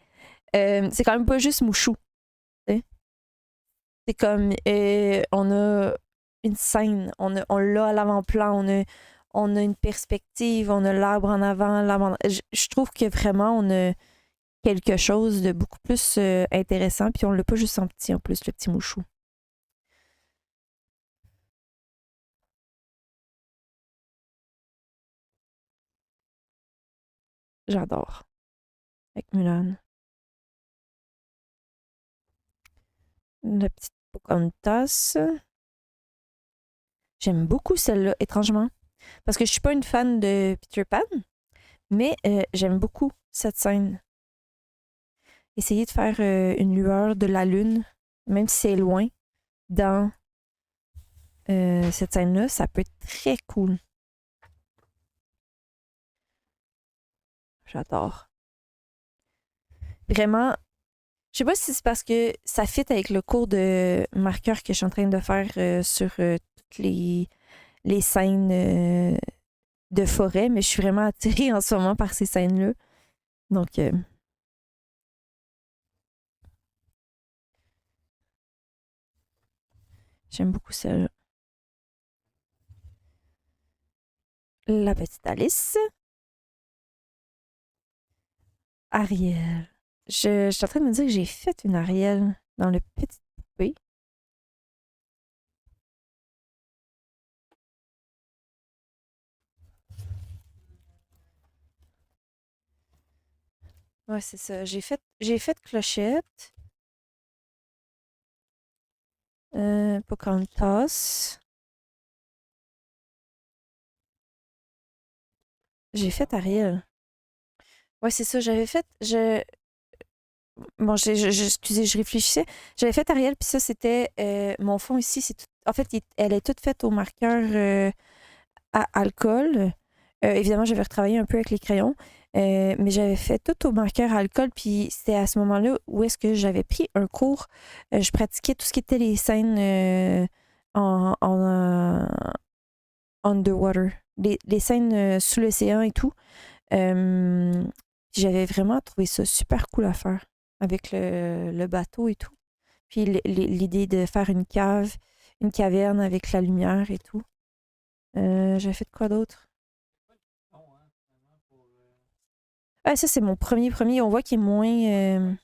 c'est quand même pas juste Mouchou. T'sais. C'est comme, on a une scène, on l'a à l'avant-plan, on a une perspective, on a l'arbre en avant, l'arbre je trouve que vraiment, on a quelque chose de beaucoup plus intéressant, puis on l'a pas juste en petit, en plus, le petit Mouchou. J'adore. avec Mulan. La petite Pocahontas. J'aime beaucoup celle-là, étrangement. Parce que je suis pas une fan de Peter Pan, mais j'aime beaucoup cette scène. Essayer de faire une lueur de la lune, même si c'est loin, dans cette scène-là, ça peut être très cool. J'adore. Vraiment, je sais pas si c'est parce que ça fit avec le cours de marqueur que je suis en train de faire sur toutes les scènes de forêt, mais je suis vraiment attirée en ce moment par ces scènes-là. Donc, j'aime beaucoup celle-là. La petite Alice. Ariel. Je suis en train de me dire que j'ai fait une Ariel dans le petit poupée. Ouais, c'est ça. J'ai fait Clochette. Pocahontas. J'ai fait Ariel. Ouais, c'est ça. J'avais fait. Bon, excusez, je réfléchissais. J'avais fait Ariel, puis ça, c'était mon fond ici. En fait, elle est toute faite au marqueur à alcool. Évidemment, j'avais retravaillé un peu avec les crayons, mais j'avais fait tout au marqueur à alcool, puis c'était à ce moment-là où est-ce que j'avais pris un cours. Je pratiquais tout ce qui était les scènes en underwater, les scènes sous l'océan et tout. Euh, J'avais vraiment trouvé ça super cool à faire avec le bateau et tout. Puis l'idée de faire une caverne avec la lumière et tout. J'avais fait quoi d'autre? Ah, ça, c'est mon premier. On voit qu'il est moins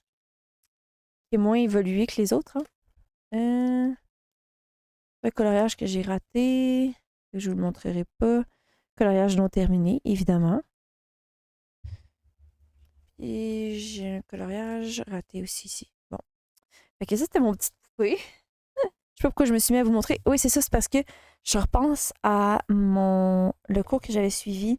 évolué que les autres. Hein. Le coloriage que j'ai raté, que je vous le montrerai pas. Coloriage non terminé, évidemment. Et j'ai un coloriage raté aussi ici. Bon. Fait que ça, c'était mon petit poupée. Je sais pas pourquoi je me suis mis à vous montrer. Oui, c'est ça, c'est parce que je repense à le cours que j'avais suivi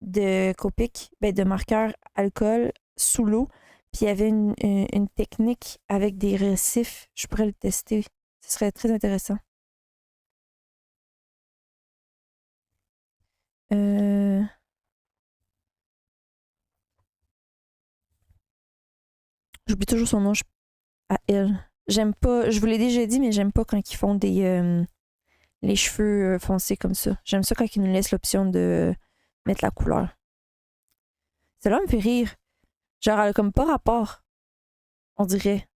de Copic, ben de marqueur alcool sous l'eau. Puis il y avait une technique avec des récifs. Je pourrais le tester. Ce serait très intéressant. Euh, J'oublie toujours son nom à elle. J'aime pas, je vous l'ai déjà dit, mais j'aime pas quand ils font les cheveux foncés comme ça. J'aime ça quand ils nous laissent l'option de mettre la couleur. Celle-là me fait rire. Genre, elle a comme pas rapport, on dirait,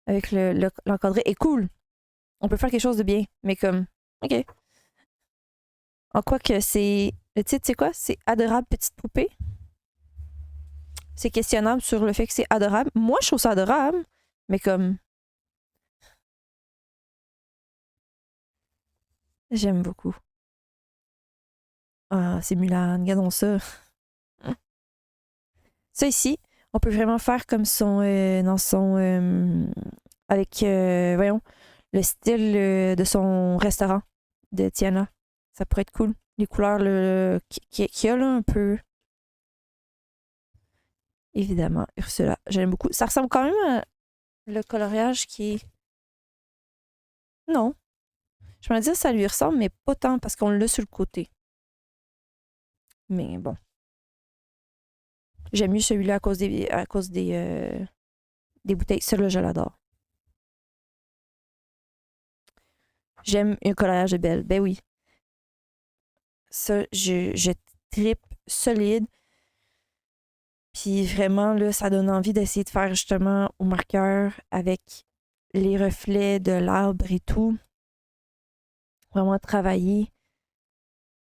avec l'encadré. Et cool. On peut faire quelque chose de bien, mais comme, OK. En quoi que c'est. Le titre, c'est quoi? C'est Adorable petite poupée. C'est questionnable sur le fait que c'est adorable. Moi, je trouve ça adorable, mais comme. J'aime beaucoup. Ah, c'est Mulan, regardons ça. Ça ici, on peut vraiment faire comme dans son. Avec, voyons, le style de son restaurant de Tiana. Ça pourrait être cool. Les couleurs qu'il y a là un peu. Évidemment, Ursula, j'aime beaucoup. Ça ressemble quand même à le coloriage qui est. Non. Je me dire ça lui ressemble, mais pas tant parce qu'on l'a sur le côté. Mais bon. J'aime mieux celui-là à cause des bouteilles. Celui-là, je l'adore. J'aime un coloriage de belle. Ben oui. Ça, je tripe solide. Puis vraiment, là, ça donne envie d'essayer de faire justement au marqueur avec les reflets de l'arbre et tout. Vraiment travailler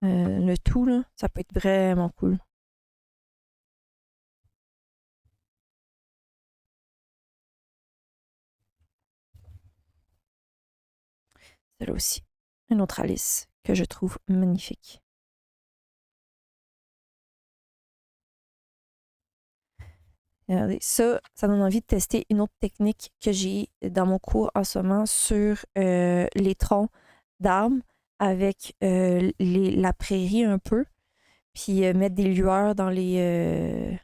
le tout, là. Ça peut être vraiment cool. Celle-là aussi. Une autre Alice que je trouve magnifique. Regardez, ça donne envie de tester une autre technique que j'ai dans mon cours en ce moment sur les troncs d'arbres avec la prairie un peu, puis mettre des lueurs dans le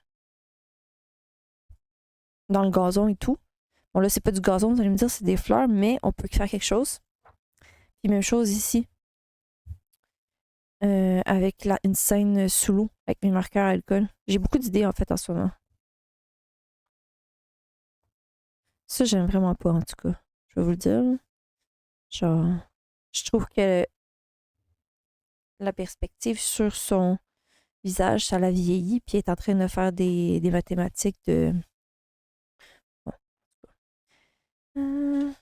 gazon et tout. Bon, là, c'est pas du gazon, vous allez me dire, c'est des fleurs, mais on peut faire quelque chose. Puis même chose ici, avec une scène sous l'eau, avec mes marqueurs à alcool. J'ai beaucoup d'idées, en fait, en ce moment. Ça, j'aime vraiment pas, en tout cas. Je vais vous le dire. Genre, je trouve que la perspective sur son visage, ça la vieillit, puis elle est en train de faire des mathématiques de. Bon. Euh,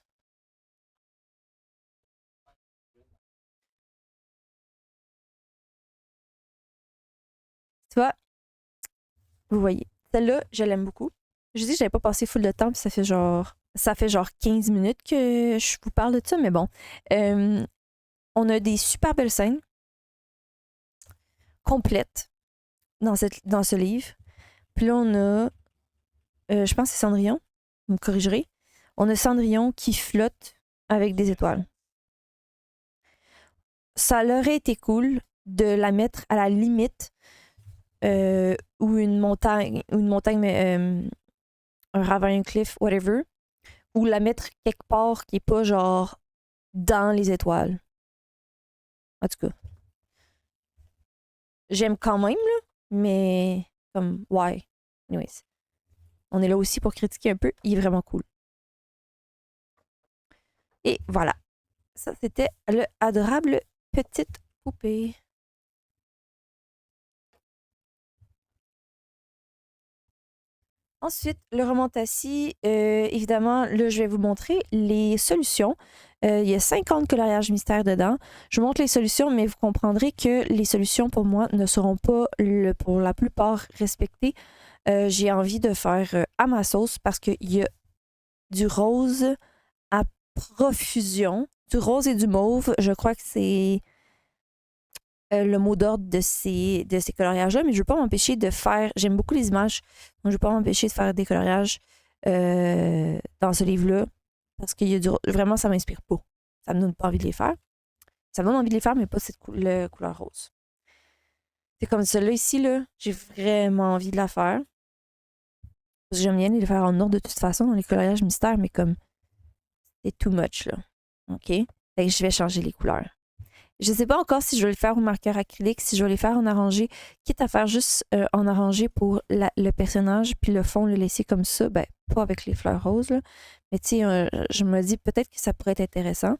Tu vois, vous voyez. Celle-là, je l'aime beaucoup. Je dis que j'avais pas passé full de temps, puis ça fait genre 15 minutes que je vous parle de ça, mais bon. On a des super belles scènes complètes dans ce livre. Puis là, on a, je pense que c'est Cendrillon, vous me corrigerez. On a Cendrillon qui flotte avec des étoiles. Ça aurait été cool de la mettre à la limite ou une montagne, mais un ravin, un cliff, whatever, ou la mettre quelque part qui est pas genre dans les étoiles. En tout cas, j'aime quand même, là, mais comme, why? Anyways, on est là aussi pour critiquer un peu. Il est vraiment cool. Et voilà. Ça, c'était le adorable petite poupée. Ensuite, le roman Tassi, évidemment, là, je vais vous montrer les solutions. Il y a 50 coloriages mystères dedans. Je vous montre les solutions, mais vous comprendrez que les solutions, pour moi, ne seront pas, pour la plupart, respectées. J'ai envie de faire à ma sauce parce qu'il y a du rose à profusion. Du rose et du mauve, je crois que c'est le mot d'ordre de ces coloriages-là, mais je ne veux pas m'empêcher de faire. J'aime beaucoup les images, donc je ne veux pas m'empêcher de faire des coloriages dans ce livre-là, parce qu'il y a vraiment, ça m'inspire pas. Ça me donne pas envie de les faire. Ça me donne envie de les faire, mais pas cette couleur rose. C'est comme celle-là ici, là, j'ai vraiment envie de la faire. Parce que j'aime bien les faire en ordre de toute façon dans les coloriages mystères, mais comme c'est too much, là. OK? Fait que je vais changer les couleurs. Je ne sais pas encore si je vais le faire au marqueur acrylique, si je vais les faire en arrangé, quitte à faire juste en arrangé pour le personnage, puis le fond, le laisser comme ça, ben, pas avec les fleurs roses, là. Mais tu sais, je me dis peut-être que ça pourrait être intéressant.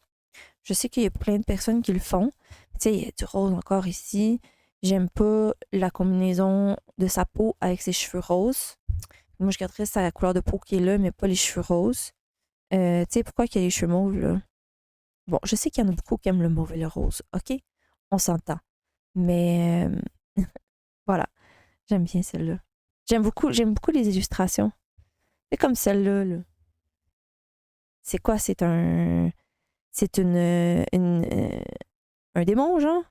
Je sais qu'il y a plein de personnes qui le font. Tu sais, il y a du rose encore ici. J'aime pas la combinaison de sa peau avec ses cheveux roses. Moi, je garderais sa couleur de peau qui est là, mais pas les cheveux roses. Tu sais, pourquoi qu'il y a les cheveux mauves, là? Bon, je sais qu'il y en a beaucoup qui aiment le mauve et le rose, OK? On s'entend. Mais voilà, j'aime bien celle-là. J'aime beaucoup les illustrations. C'est comme celle-là, là. C'est quoi? C'est un démon, genre?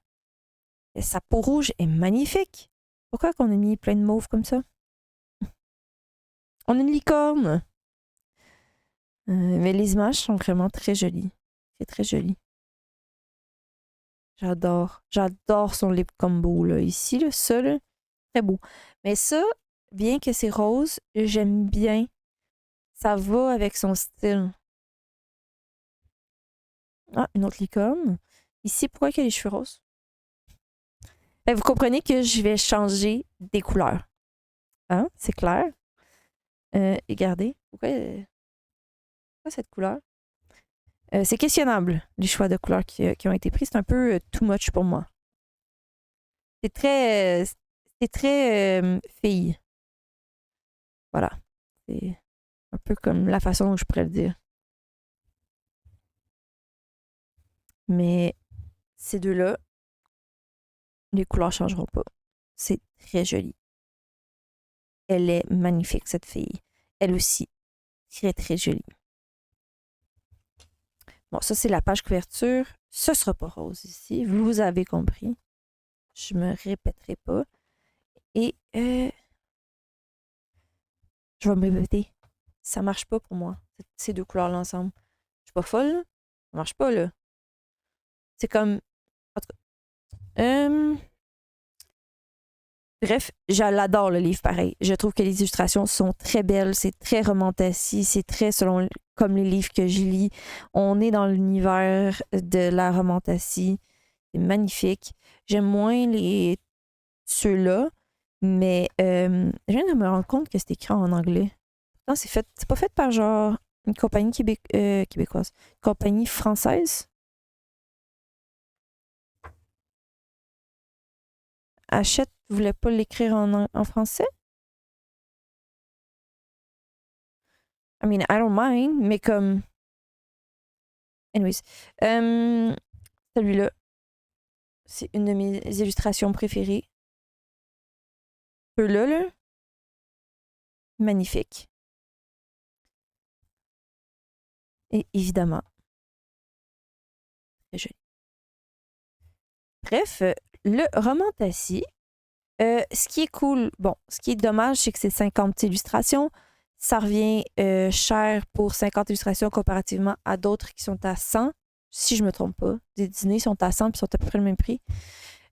Et sa peau rouge est magnifique. Pourquoi qu'on a mis plein de mauve comme ça? On a une licorne. Mais les images sont vraiment très jolies. C'est très joli. J'adore. J'adore son lip combo, là. Ici, là, ça, là, très beau. Mais ça, bien que c'est rose, j'aime bien. Ça va avec son style. Ah, une autre licorne. Ici, pourquoi il y a les cheveux roses? Ben, vous comprenez que je vais changer des couleurs. Hein? C'est clair? Regardez. Pourquoi cette couleur? C'est questionnable, les choix de couleurs qui ont été pris. C'est un peu too much pour moi. C'est très fille. Voilà. C'est un peu comme la façon dont je pourrais le dire. Mais ces deux-là, les couleurs ne changeront pas. C'est très joli. Elle est magnifique, cette fille. Elle aussi, très, très jolie. Bon, ça, c'est la page couverture. Ce ne sera pas rose ici. Vous avez compris. Je me répéterai pas. Et Je vais me répéter. Ça marche pas pour moi, ces deux couleurs-là ensemble. Je suis pas folle, là. Ça marche pas, là. C'est comme. En tout cas. Bref, je l'adore le livre pareil. Je trouve que les illustrations sont très belles, c'est très romantasy, c'est très selon comme les livres que je lis. On est dans l'univers de la romantasy. C'est magnifique. J'aime moins les ceux-là, mais je viens de me rendre compte que c'est écrit en anglais. Non, c'est pas fait par genre une compagnie québécoise, une compagnie française. Hachette voulait pas l'écrire en français. I mean, I don't mind, mais comme. Anyways. Celui-là, c'est une de mes illustrations préférées. Ceux-là, là, magnifique. Et évidemment, très joli. Bref, le roman Tassi, ce qui est cool, bon, ce qui est dommage, c'est que c'est 50 illustrations. Ça revient cher pour 50 illustrations comparativement à d'autres qui sont à 100, si je me trompe pas. Des dîners sont à 100 puis sont à peu près le même prix.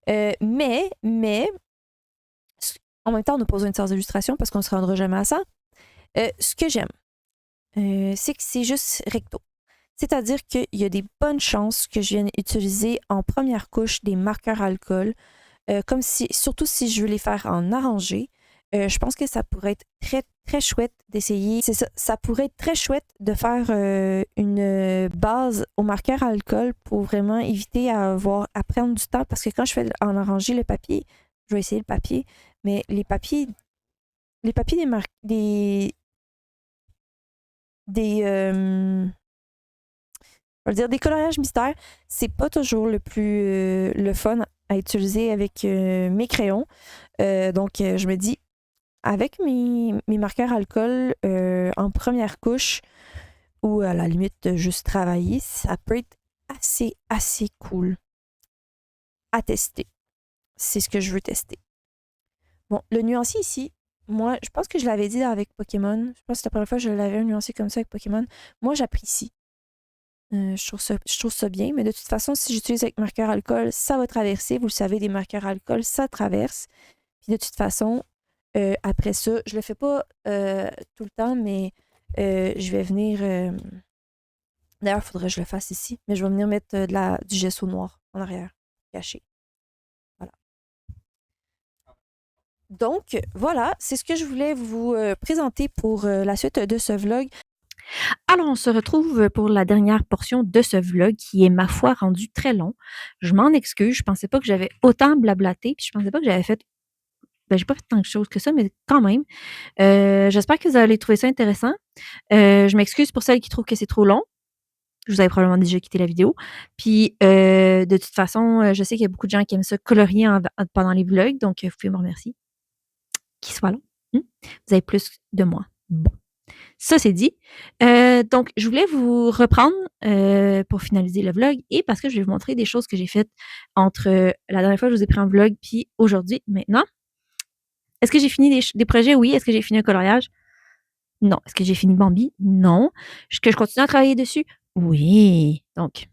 Mais, en même temps, on n'a pas besoin de 100 illustrations parce qu'on ne se rendra jamais à 100. Ce que j'aime, c'est que c'est juste recto. C'est-à-dire qu'il y a des bonnes chances que je vienne utiliser en première couche des marqueurs alcool, comme si, surtout si je veux les faire en arrangé. Je pense que ça pourrait être très, très chouette d'essayer. C'est ça, ça pourrait être très chouette de faire une base au marqueur alcool pour vraiment éviter à prendre du temps. Parce que quand je fais en arrangé le papier, je vais essayer le papier, mais les papiers je vais dire des coloriages mystères, c'est pas toujours le plus le fun à utiliser avec mes crayons. Donc, je me dis, avec mes marqueurs alcool en première couche, ou à la limite juste travailler, ça peut être assez, assez cool à tester. C'est ce que je veux tester. Bon, le nuancier ici, moi, je pense que je l'avais dit avec Pokémon. Je pense que c'est la première fois que je l'avais un nuancier comme ça avec Pokémon. Moi, j'apprécie. Je trouve ça bien, mais de toute façon, si j'utilise avec marqueur alcool, ça va traverser. Vous le savez, des marqueurs alcool, ça traverse. Puis de toute façon, après ça, je le fais pas tout le temps, mais je vais venir. D'ailleurs, il faudrait que je le fasse ici, mais je vais venir mettre du gesso noir en arrière, caché. Voilà. Donc, voilà, c'est ce que je voulais vous présenter pour la suite de ce vlog. Alors, on se retrouve pour la dernière portion de ce vlog qui est, ma foi, rendu très long. Je m'en excuse, je pensais pas que j'avais autant blablaté, puis je pensais pas que j'avais fait. Ben, j'ai pas fait tant de choses que ça, mais quand même. J'espère que vous allez trouver ça intéressant. Je m'excuse pour celles qui trouvent que c'est trop long. Je vous avais probablement déjà quitté la vidéo. Puis, de toute façon, je sais qu'il y a beaucoup de gens qui aiment ça colorier pendant les vlogs, donc vous pouvez me remercier. Qu'il soit long. Vous avez plus de moi. Bon. Ça, c'est dit. Donc, je voulais vous reprendre pour finaliser le vlog et parce que je vais vous montrer des choses que j'ai faites entre la dernière fois que je vous ai pris un vlog puis aujourd'hui, maintenant. Est-ce que j'ai fini des projets? Oui. Est-ce que j'ai fini un coloriage? Non. Est-ce que j'ai fini Bambi? Non. Est-ce que je continue à travailler dessus? Oui. Donc,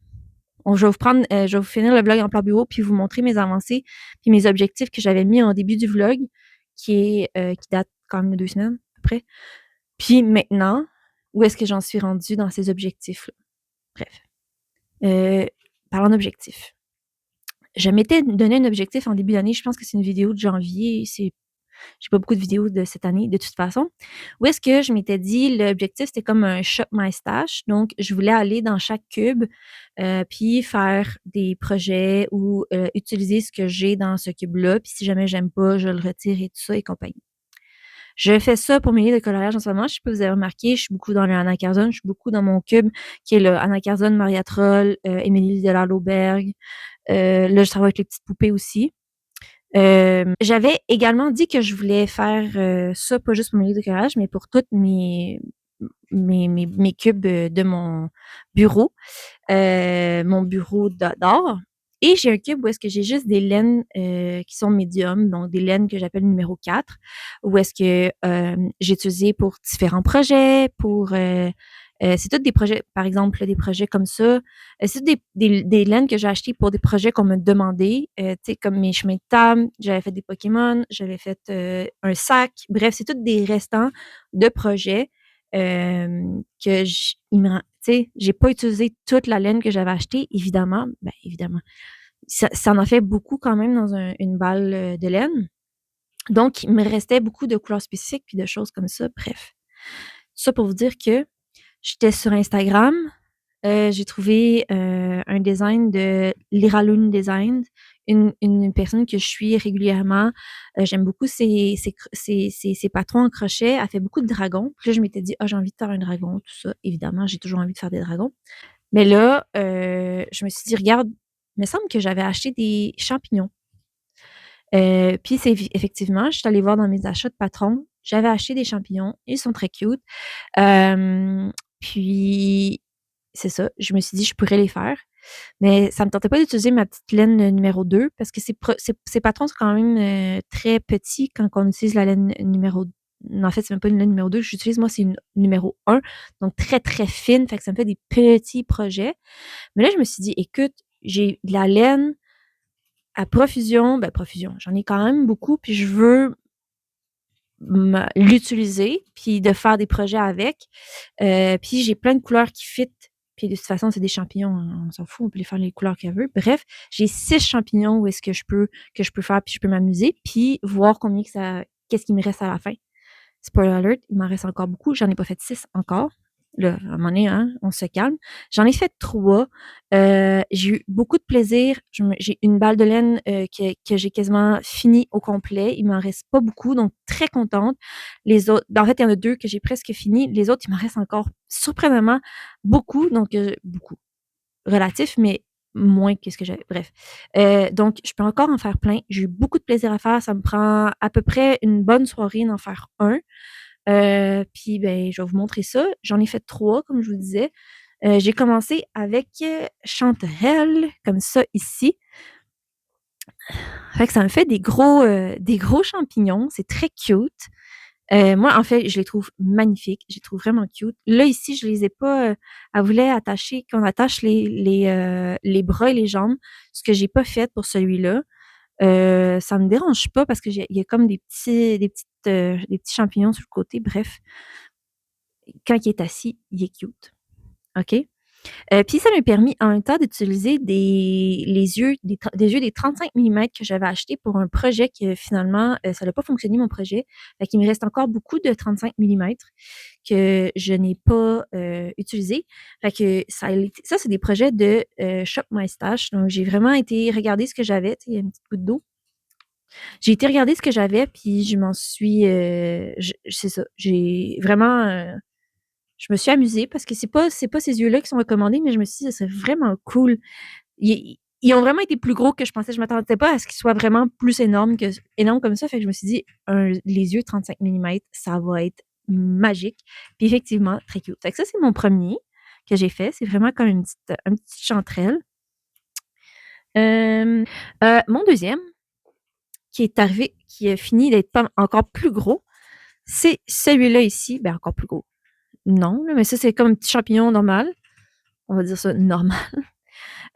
je vais vous finir le vlog en plan bureau puis vous montrer mes avancées puis mes objectifs que j'avais mis en début du vlog qui date quand même de 2 semaines à peu près. Puis maintenant, où est-ce que j'en suis rendue dans ces objectifs-là? Bref. Parlant d'objectifs. Je m'étais donné un objectif en début d'année. Je pense que c'est une vidéo de janvier. J'ai pas beaucoup de vidéos de cette année, de toute façon. Où est-ce que je m'étais dit, l'objectif, c'était comme un shop my stash. Donc, je voulais aller dans chaque cube, puis faire des projets ou utiliser ce que j'ai dans ce cube-là. Puis si jamais j'aime pas, je le retire et tout ça et compagnie. Je fais ça pour mes livres de coloriage en ce moment. Je sais pas si vous avez remarqué, je suis beaucoup dans le Anna Carzon, je suis beaucoup dans mon cube qui est le Anna Carzon, Maria Troll, Émilie Delard-Lauberg. Là, je travaille avec les petites poupées aussi. J'avais également dit que je voulais faire ça, pas juste pour mes livres de coloriage, mais pour toutes mes cubes de mon bureau d'art. Et j'ai un cube où est-ce que j'ai juste des laines qui sont médiums, donc des laines que j'appelle numéro 4, où est-ce que j'ai utilisé pour différents projets, c'est tous des projets, par exemple, des projets comme ça. C'est toutes des laines que j'ai achetées pour des projets qu'on me demandait, tu sais, comme mes chemins de table, j'avais fait des Pokémon, j'avais fait un sac. Bref, c'est tous des restants de projets que tu sais, j'ai pas utilisé toute la laine que j'avais achetée, évidemment. Ben, évidemment. Ça en fait beaucoup quand même dans une balle de laine. Donc, il me restait beaucoup de couleurs spécifiques puis de choses comme ça. Bref. Ça pour vous dire que j'étais sur Instagram. J'ai trouvé un design de Liraloon Design, une personne que je suis régulièrement. J'aime beaucoup ses patrons en crochet. Elle fait beaucoup de dragons. Puis là, je m'étais dit, ah, j'ai envie de faire un dragon, tout ça. Évidemment, j'ai toujours envie de faire des dragons. Mais là, je me suis dit, regarde, il me semble que j'avais acheté des champignons. Puis c'est effectivement, je suis allée voir dans mes achats de patron, j'avais acheté des champignons. Ils sont très cute. Puis c'est ça, je me suis dit: «Je pourrais les faire», mais ça me tentait pas d'utiliser ma petite laine, numéro 2 parce que ces patrons sont quand même, très petits quand on utilise la laine numéro en fait, c'est même pas une laine numéro 2 que j'utilise, moi, c'est une numéro 1, donc très, très fine, fait que ça me fait des petits projets. Mais là, je me suis dit: «Écoute, j'ai de la laine à profusion», ben, profusion, j'en ai quand même beaucoup, puis je veux l'utiliser, puis de faire des projets avec. Puis j'ai plein de couleurs qui fit. Puis de toute façon, c'est des champignons, on s'en fout, on peut les faire les couleurs qu'elle veut. Bref, j'ai 6 champignons où est-ce que je peux faire, puis je peux m'amuser, puis voir combien que ça, qu'est-ce qui me reste à la fin. Spoiler alert, il m'en reste encore beaucoup. J'en ai pas fait 6 encore. Là, à un moment donné, hein, on se calme. J'en ai fait 3. J'ai eu beaucoup de plaisir. J'ai une balle de laine que j'ai quasiment fini au complet. Il m'en reste pas beaucoup, donc très contente. Les autres, ben, en fait, il y en a 2 que j'ai presque fini. Les autres, il m'en reste encore surprenamment beaucoup, donc beaucoup relatif, mais moins que ce que j'avais. Bref. Donc, je peux encore en faire plein. J'ai eu beaucoup de plaisir à faire. Ça me prend à peu près une bonne soirée d'en faire un. Puis, ben, je vais vous montrer ça. J'en ai fait 3, comme je vous disais. J'ai commencé avec chanterelle, comme ça, ici. Fait que ça me fait des gros champignons. C'est très cute. Moi, en fait, je les trouve magnifiques. Je les trouve vraiment cute. Là, ici, je les ai pas, elle voulait attacher qu'on attache les bras et les jambes, ce que j'ai pas fait pour celui-là. Ça me dérange pas parce que il y a comme des petits champignons sur le côté. Bref, quand il est assis, il est cute. OK? Puis ça m'a permis en même temps d'utiliser des yeux des 35 millimètres que j'avais achetés pour un projet que finalement, ça n'a pas fonctionné mon projet. Fait qu'il me reste encore beaucoup de 35 millimètres que je n'ai pas, utilisés. Fait que ça, c'est des projets de, Shop My Stash. Donc j'ai vraiment été regarder ce que j'avais. Tu sais, il y a une petite goutte d'eau. J'ai été regarder ce que j'avais, puis je m'en suis, c'est ça, j'ai vraiment, je me suis amusée parce que c'est pas ces yeux-là qui sont recommandés, mais je me suis dit: «Ce serait vraiment cool». Ils ont vraiment été plus gros que je pensais. Je m'attendais pas à ce qu'ils soient vraiment plus énormes comme ça. Fait que je me suis dit: les yeux 35 millimètres, ça va être magique». Puis effectivement, très cute. Fait que ça, c'est mon premier que j'ai fait. C'est vraiment comme une petite chanterelle. Mon deuxième qui est arrivé, qui a fini d'être pas encore plus gros, c'est celui-là ici. Ben, encore plus gros. Non, là, mais ça, c'est comme un petit champignon normal. On va dire ça normal.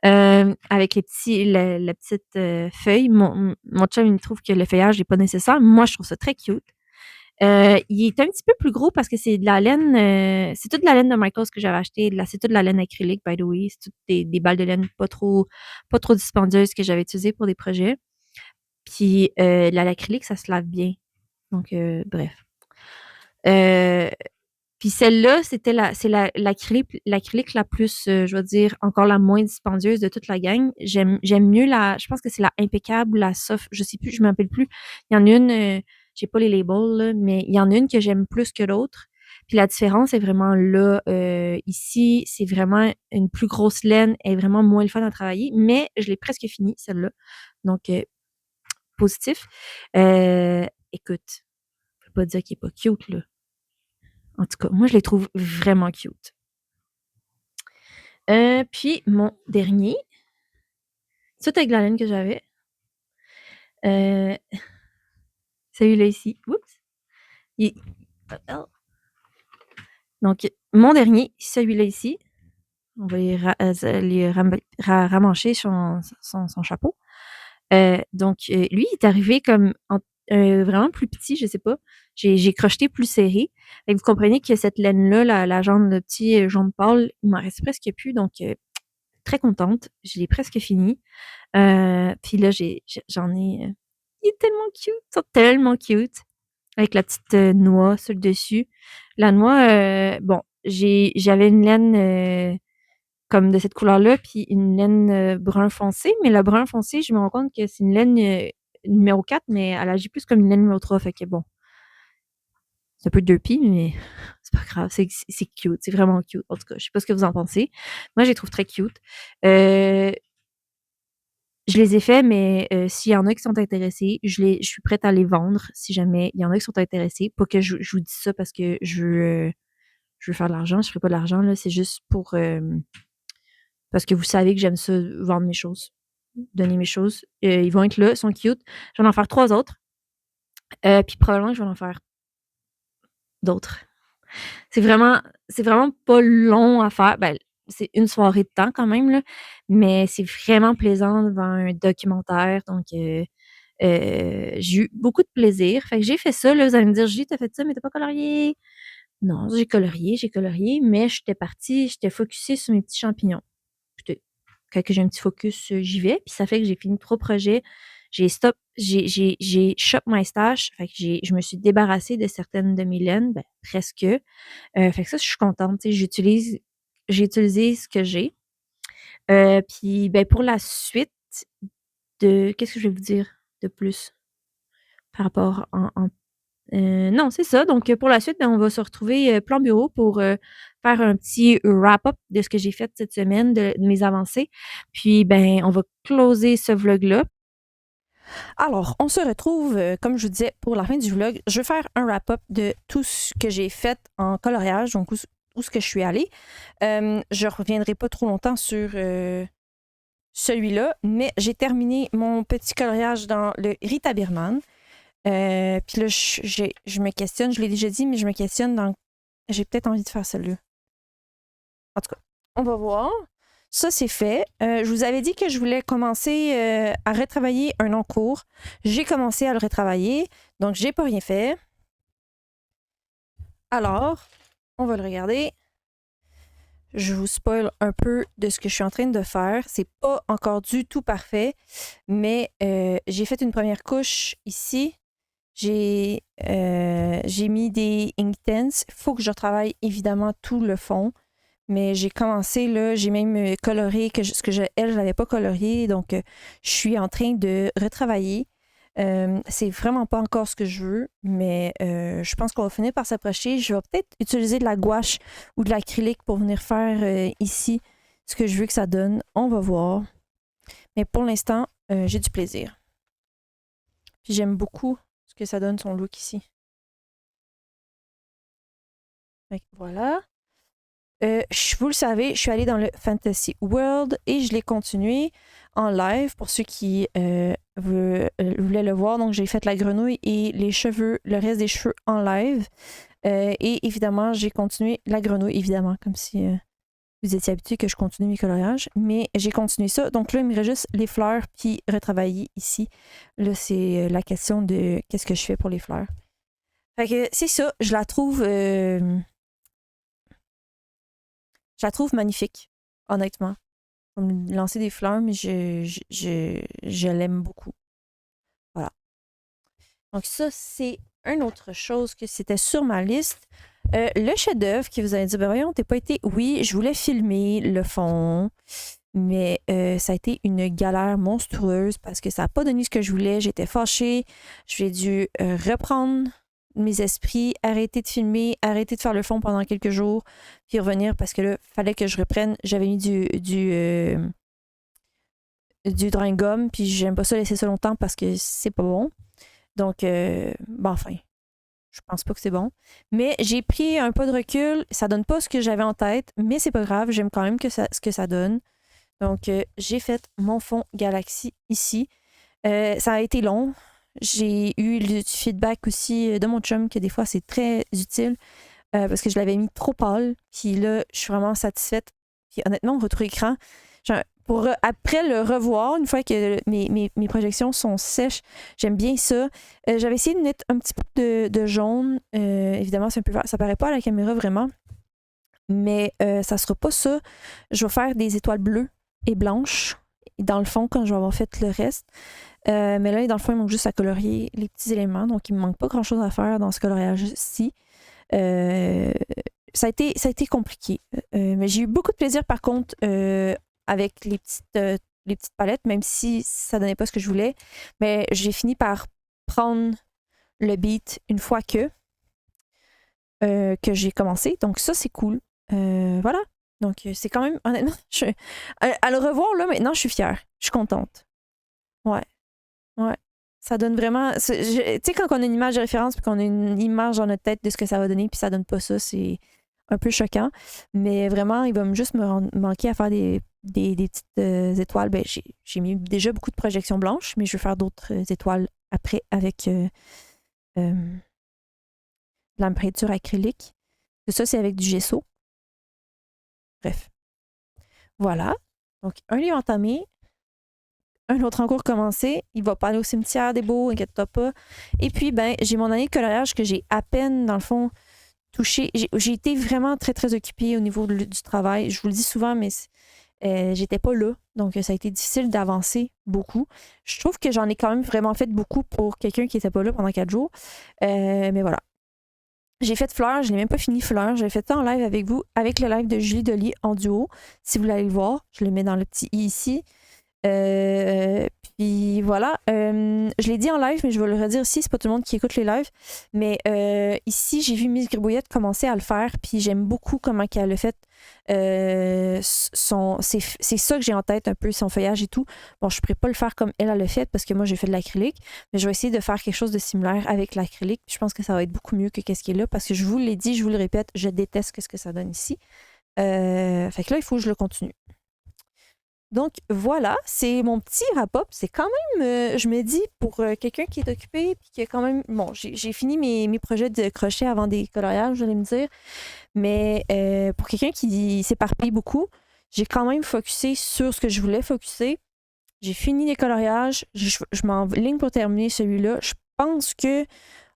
Avec la petite feuille. Mon chum, il trouve que le feuillage n'est pas nécessaire. Moi, je trouve ça très cute. Il est un petit peu plus gros parce que c'est de la laine, c'est toute de la laine de Michaels que j'avais acheté. C'est toute de la laine acrylique, by the way. C'est toutes des balles de laine pas trop dispendieuses que j'avais utilisées pour des projets. Puis l'acrylique, ça se lave bien. Donc, bref. Euh, Puis celle-là, c'est l'acrylique la plus, je vais dire, encore la moins dispendieuse de toute la gang. J'aime mieux je pense que c'est la impeccable ou la soft, je sais plus, je me rappelle plus. Il y en a une, j'ai pas les labels, là, mais il y en a une que j'aime plus que l'autre. Puis la différence est vraiment là. Ici, c'est vraiment une plus grosse laine, elle est vraiment moins le fun à travailler, mais je l'ai presque fini, celle-là. Donc, positif. Écoute, je peux pas dire qu'il est pas cute, là. En tout cas, moi, je les trouve vraiment cute. Puis mon dernier, tout avec la laine que j'avais. Celui-là ici. Oups! Il oh! Donc mon dernier, celui-là ici. On va ramancher son chapeau. Donc lui, il est arrivé comme vraiment plus petit, je sais pas. J'ai crocheté plus serré. Et vous comprenez que cette laine-là, la jaune, le petit jaune pâle, il m'en reste presque plus. Donc très contente. Je l'ai presque fini. Puis là, j'en ai. Il est tellement cute, ils sont tellement cute. Avec la petite noix sur le dessus. La noix, bon, j'avais une laine comme de cette couleur-là, puis une laine brun foncé. Mais le brun foncé, je me rends compte que c'est une laine numéro 4, mais elle agit plus comme une laine numéro 3. Fait que bon, c'est un peu derpy, mais c'est pas grave. C'est cute. C'est vraiment cute. En tout cas, je sais pas ce que vous en pensez. Moi, je les trouve très cute. Je les ai faits, mais s'il y en a qui sont intéressés, je suis prête à les vendre si jamais il y en a qui sont intéressés. Pas que je vous dis ça parce que je veux faire de l'argent. Je ferai pas de l'argent, là. C'est juste pour parce que vous savez que j'aime ça, vendre mes choses, donner mes choses. Ils vont être là, ils sont cute. Je vais en faire 3 autres. Puis probablement que je vais en faire d'autres. C'est vraiment pas long à faire. Ben, c'est une soirée de temps quand même, là, mais c'est vraiment plaisant devant un documentaire. Donc, j'ai eu beaucoup de plaisir. Fait que j'ai fait ça. Là, vous allez me dire, Julie, t'as fait ça, mais t'as pas colorié. Non, j'ai colorié, mais j'étais focusée sur mes petits champignons. Écoutez, quand que j'ai un petit focus, j'y vais. Puis ça fait que j'ai fini 3 projets. J'ai shop my stash. Fait que je me suis débarrassée de certaines de mes laines, ben, presque. Fait que ça, je suis contente. Tu sais, j'ai utilisé ce que j'ai. Puis, ben, pour la suite qu'est-ce que je vais vous dire de plus par rapport non, c'est ça. Donc, pour la suite, ben, on va se retrouver plan bureau pour faire un petit wrap-up de ce que j'ai fait cette semaine, de mes avancées. Puis, ben, on va closer ce vlog-là. Alors, on se retrouve, comme je vous disais, pour la fin du vlog. Je vais faire un wrap-up de tout ce que j'ai fait en coloriage, donc où ce que je suis allée. Je reviendrai pas trop longtemps sur celui-là, mais j'ai terminé mon petit coloriage dans le Rita Birman. Puis là, je me questionne, je l'ai déjà dit, mais je me questionne dans... J'ai peut-être envie de faire celle-là. En tout cas, on va voir. Ça, c'est fait. Je vous avais dit que je voulais commencer à retravailler un encours. J'ai commencé à le retravailler, donc j'ai pas rien fait. Alors, on va le regarder. Je vous spoil un peu de ce que je suis en train de faire. C'est pas encore du tout parfait, mais j'ai fait une première couche ici. J'ai mis des Inktense. Il faut que je retravaille évidemment tout le fond. Mais j'ai commencé, là, j'ai même coloré ce que elle, je l'avais pas colorié. Donc, je suis en train de retravailler. C'est vraiment pas encore ce que je veux, mais je pense qu'on va finir par s'approcher. Je vais peut-être utiliser de la gouache ou de l'acrylique pour venir faire ici ce que je veux que ça donne. On va voir. Mais pour l'instant, j'ai du plaisir. Puis j'aime beaucoup ce que ça donne, son look ici. Voilà. Vous le savez, je suis allée dans le Fantasy World et je l'ai continué en live pour ceux qui voulaient le voir. Donc, j'ai fait la grenouille et les cheveux, le reste des cheveux en live. Et évidemment, j'ai continué la grenouille, évidemment, comme si vous étiez habitué que je continue mes coloriages. Mais j'ai continué ça. Donc là, il me reste juste les fleurs puis retravailler ici. Là, c'est la question de qu'est-ce que je fais pour les fleurs. Fait que c'est ça. Je la trouve magnifique, honnêtement. On me lancer des fleurs, mais je l'aime beaucoup. Voilà. Donc ça, c'est une autre chose que c'était sur ma liste. Le chef-d'œuvre qui vous avez dit, ben voyons, t'es pas été... Oui, je voulais filmer le fond, mais ça a été une galère monstrueuse parce que ça n'a pas donné ce que je voulais. J'étais fâchée. J'ai dû reprendre mes esprits, arrêter de filmer, arrêter de faire le fond pendant quelques jours, puis revenir parce que là, il fallait que je reprenne. J'avais mis du drawing gum, puis j'aime pas ça laisser ça longtemps parce que c'est pas bon. Donc, enfin, je pense pas que c'est bon. Mais j'ai pris un pas de recul. Ça donne pas ce que j'avais en tête, mais c'est pas grave. J'aime quand même ce que ça donne. Donc, j'ai fait mon fond galaxie ici. Ça a été long. J'ai eu du feedback aussi de mon chum que des fois, c'est très utile parce que je l'avais mis trop pâle. Puis là, je suis vraiment satisfaite. Puis honnêtement, retour écran, après le revoir, une fois que mes projections sont sèches, j'aime bien ça. J'avais essayé de mettre un petit peu de jaune. Évidemment, ça paraît pas à la caméra vraiment. Mais ça sera pas ça. Je vais faire des étoiles bleues et blanches dans le fond quand je vais avoir fait le reste. Mais là, dans le fond, il manque juste à colorier les petits éléments. Donc, il me manque pas grand-chose à faire dans ce coloriage-ci. Ça a été compliqué. Mais j'ai eu beaucoup de plaisir, par contre, avec les petites palettes, même si ça donnait pas ce que je voulais. Mais j'ai fini par prendre le beat une fois que j'ai commencé. Donc, ça, c'est cool. Voilà. Donc, c'est quand même, honnêtement, à le revoir, là, maintenant, je suis fière. Je suis contente. Ouais. Ouais. Ça donne vraiment. Tu sais, quand on a une image de référence puis qu'on a une image dans notre tête de ce que ça va donner, puis ça donne pas ça, c'est un peu choquant. Mais vraiment, il va juste manquer à faire des petites étoiles. Ben, j'ai mis déjà beaucoup de projections blanches, mais je vais faire d'autres étoiles après avec la peinture acrylique. Tout ça, c'est avec du gesso. Bref. Voilà. Donc, un livre entamé. Un autre en cours commencé. Il va pas aller au cimetière des beaux, inquiète-toi pas. Et puis, ben, j'ai mon année de coloriage que j'ai à peine, dans le fond, touché. J'ai été vraiment très, très occupée au niveau du travail. Je vous le dis souvent, mais j'étais pas là. Donc, ça a été difficile d'avancer beaucoup. Je trouve que j'en ai quand même vraiment fait beaucoup pour quelqu'un qui était pas là pendant 4 jours. Mais voilà. J'ai fait Fleurs, je n'ai même pas fini Fleurs. J'ai fait ça en live avec vous, avec le live de Julie Delis en duo. Si vous voulez aller le voir, je le mets dans le petit i ici. Puis voilà, je l'ai dit en live, mais je vais le redire ici, c'est pas tout le monde qui écoute les lives. Mais ici, j'ai vu Miss Gribouillette commencer à le faire, puis j'aime beaucoup comment elle a fait. C'est ça que j'ai en tête un peu, son feuillage et tout. Bon, je ne pourrais pas le faire comme elle a le fait parce que moi, j'ai fait de l'acrylique, mais je vais essayer de faire quelque chose de similaire avec l'acrylique. Je pense que ça va être beaucoup mieux que ce qui est là parce que je vous l'ai dit, je vous le répète, je déteste ce que ça donne ici. Fait que là, il faut que je le continue. Donc voilà, c'est mon petit wrap-up. C'est quand même, je me dis, pour quelqu'un qui est occupé, puis qui a quand même. Bon, j'ai fini mes projets de crochet avant des coloriages, vous allez me dire. Mais pour quelqu'un qui s'éparpille beaucoup, j'ai quand même focusé sur ce que je voulais focuser. J'ai fini les coloriages. Je m'enligne pour terminer celui-là. Je pense que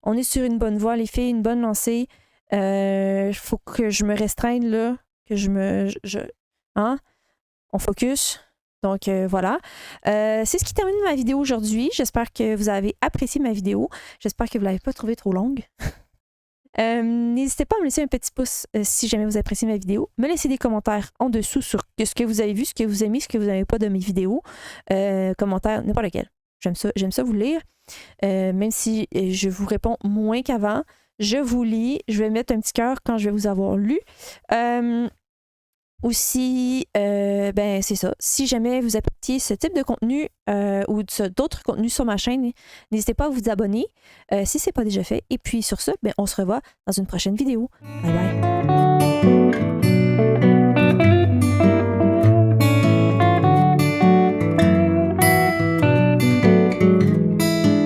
on est sur une bonne voie, les filles, une bonne lancée. Il faut que je me restreigne là, que hein? On focus. Donc voilà. C'est ce qui termine ma vidéo aujourd'hui. J'espère que vous avez apprécié ma vidéo. J'espère que vous ne l'avez pas trouvée trop longue. N'hésitez pas à me laisser un petit pouce si jamais vous appréciez ma vidéo. Me laisser des commentaires en dessous sur ce que vous avez vu, ce que vous aimez, ce que vous n'avez pas de mes vidéos. Commentaires, n'importe lequel. J'aime ça vous lire. Même si je vous réponds moins qu'avant, je vous lis. Je vais mettre un petit cœur quand je vais vous avoir lu. Aussi, ben c'est ça. Si jamais vous appréciez ce type de contenu ou d'autres contenus sur ma chaîne, n'hésitez pas à vous abonner si ce n'est pas déjà fait. Et puis sur ce, ben, on se revoit dans une prochaine vidéo. Bye bye.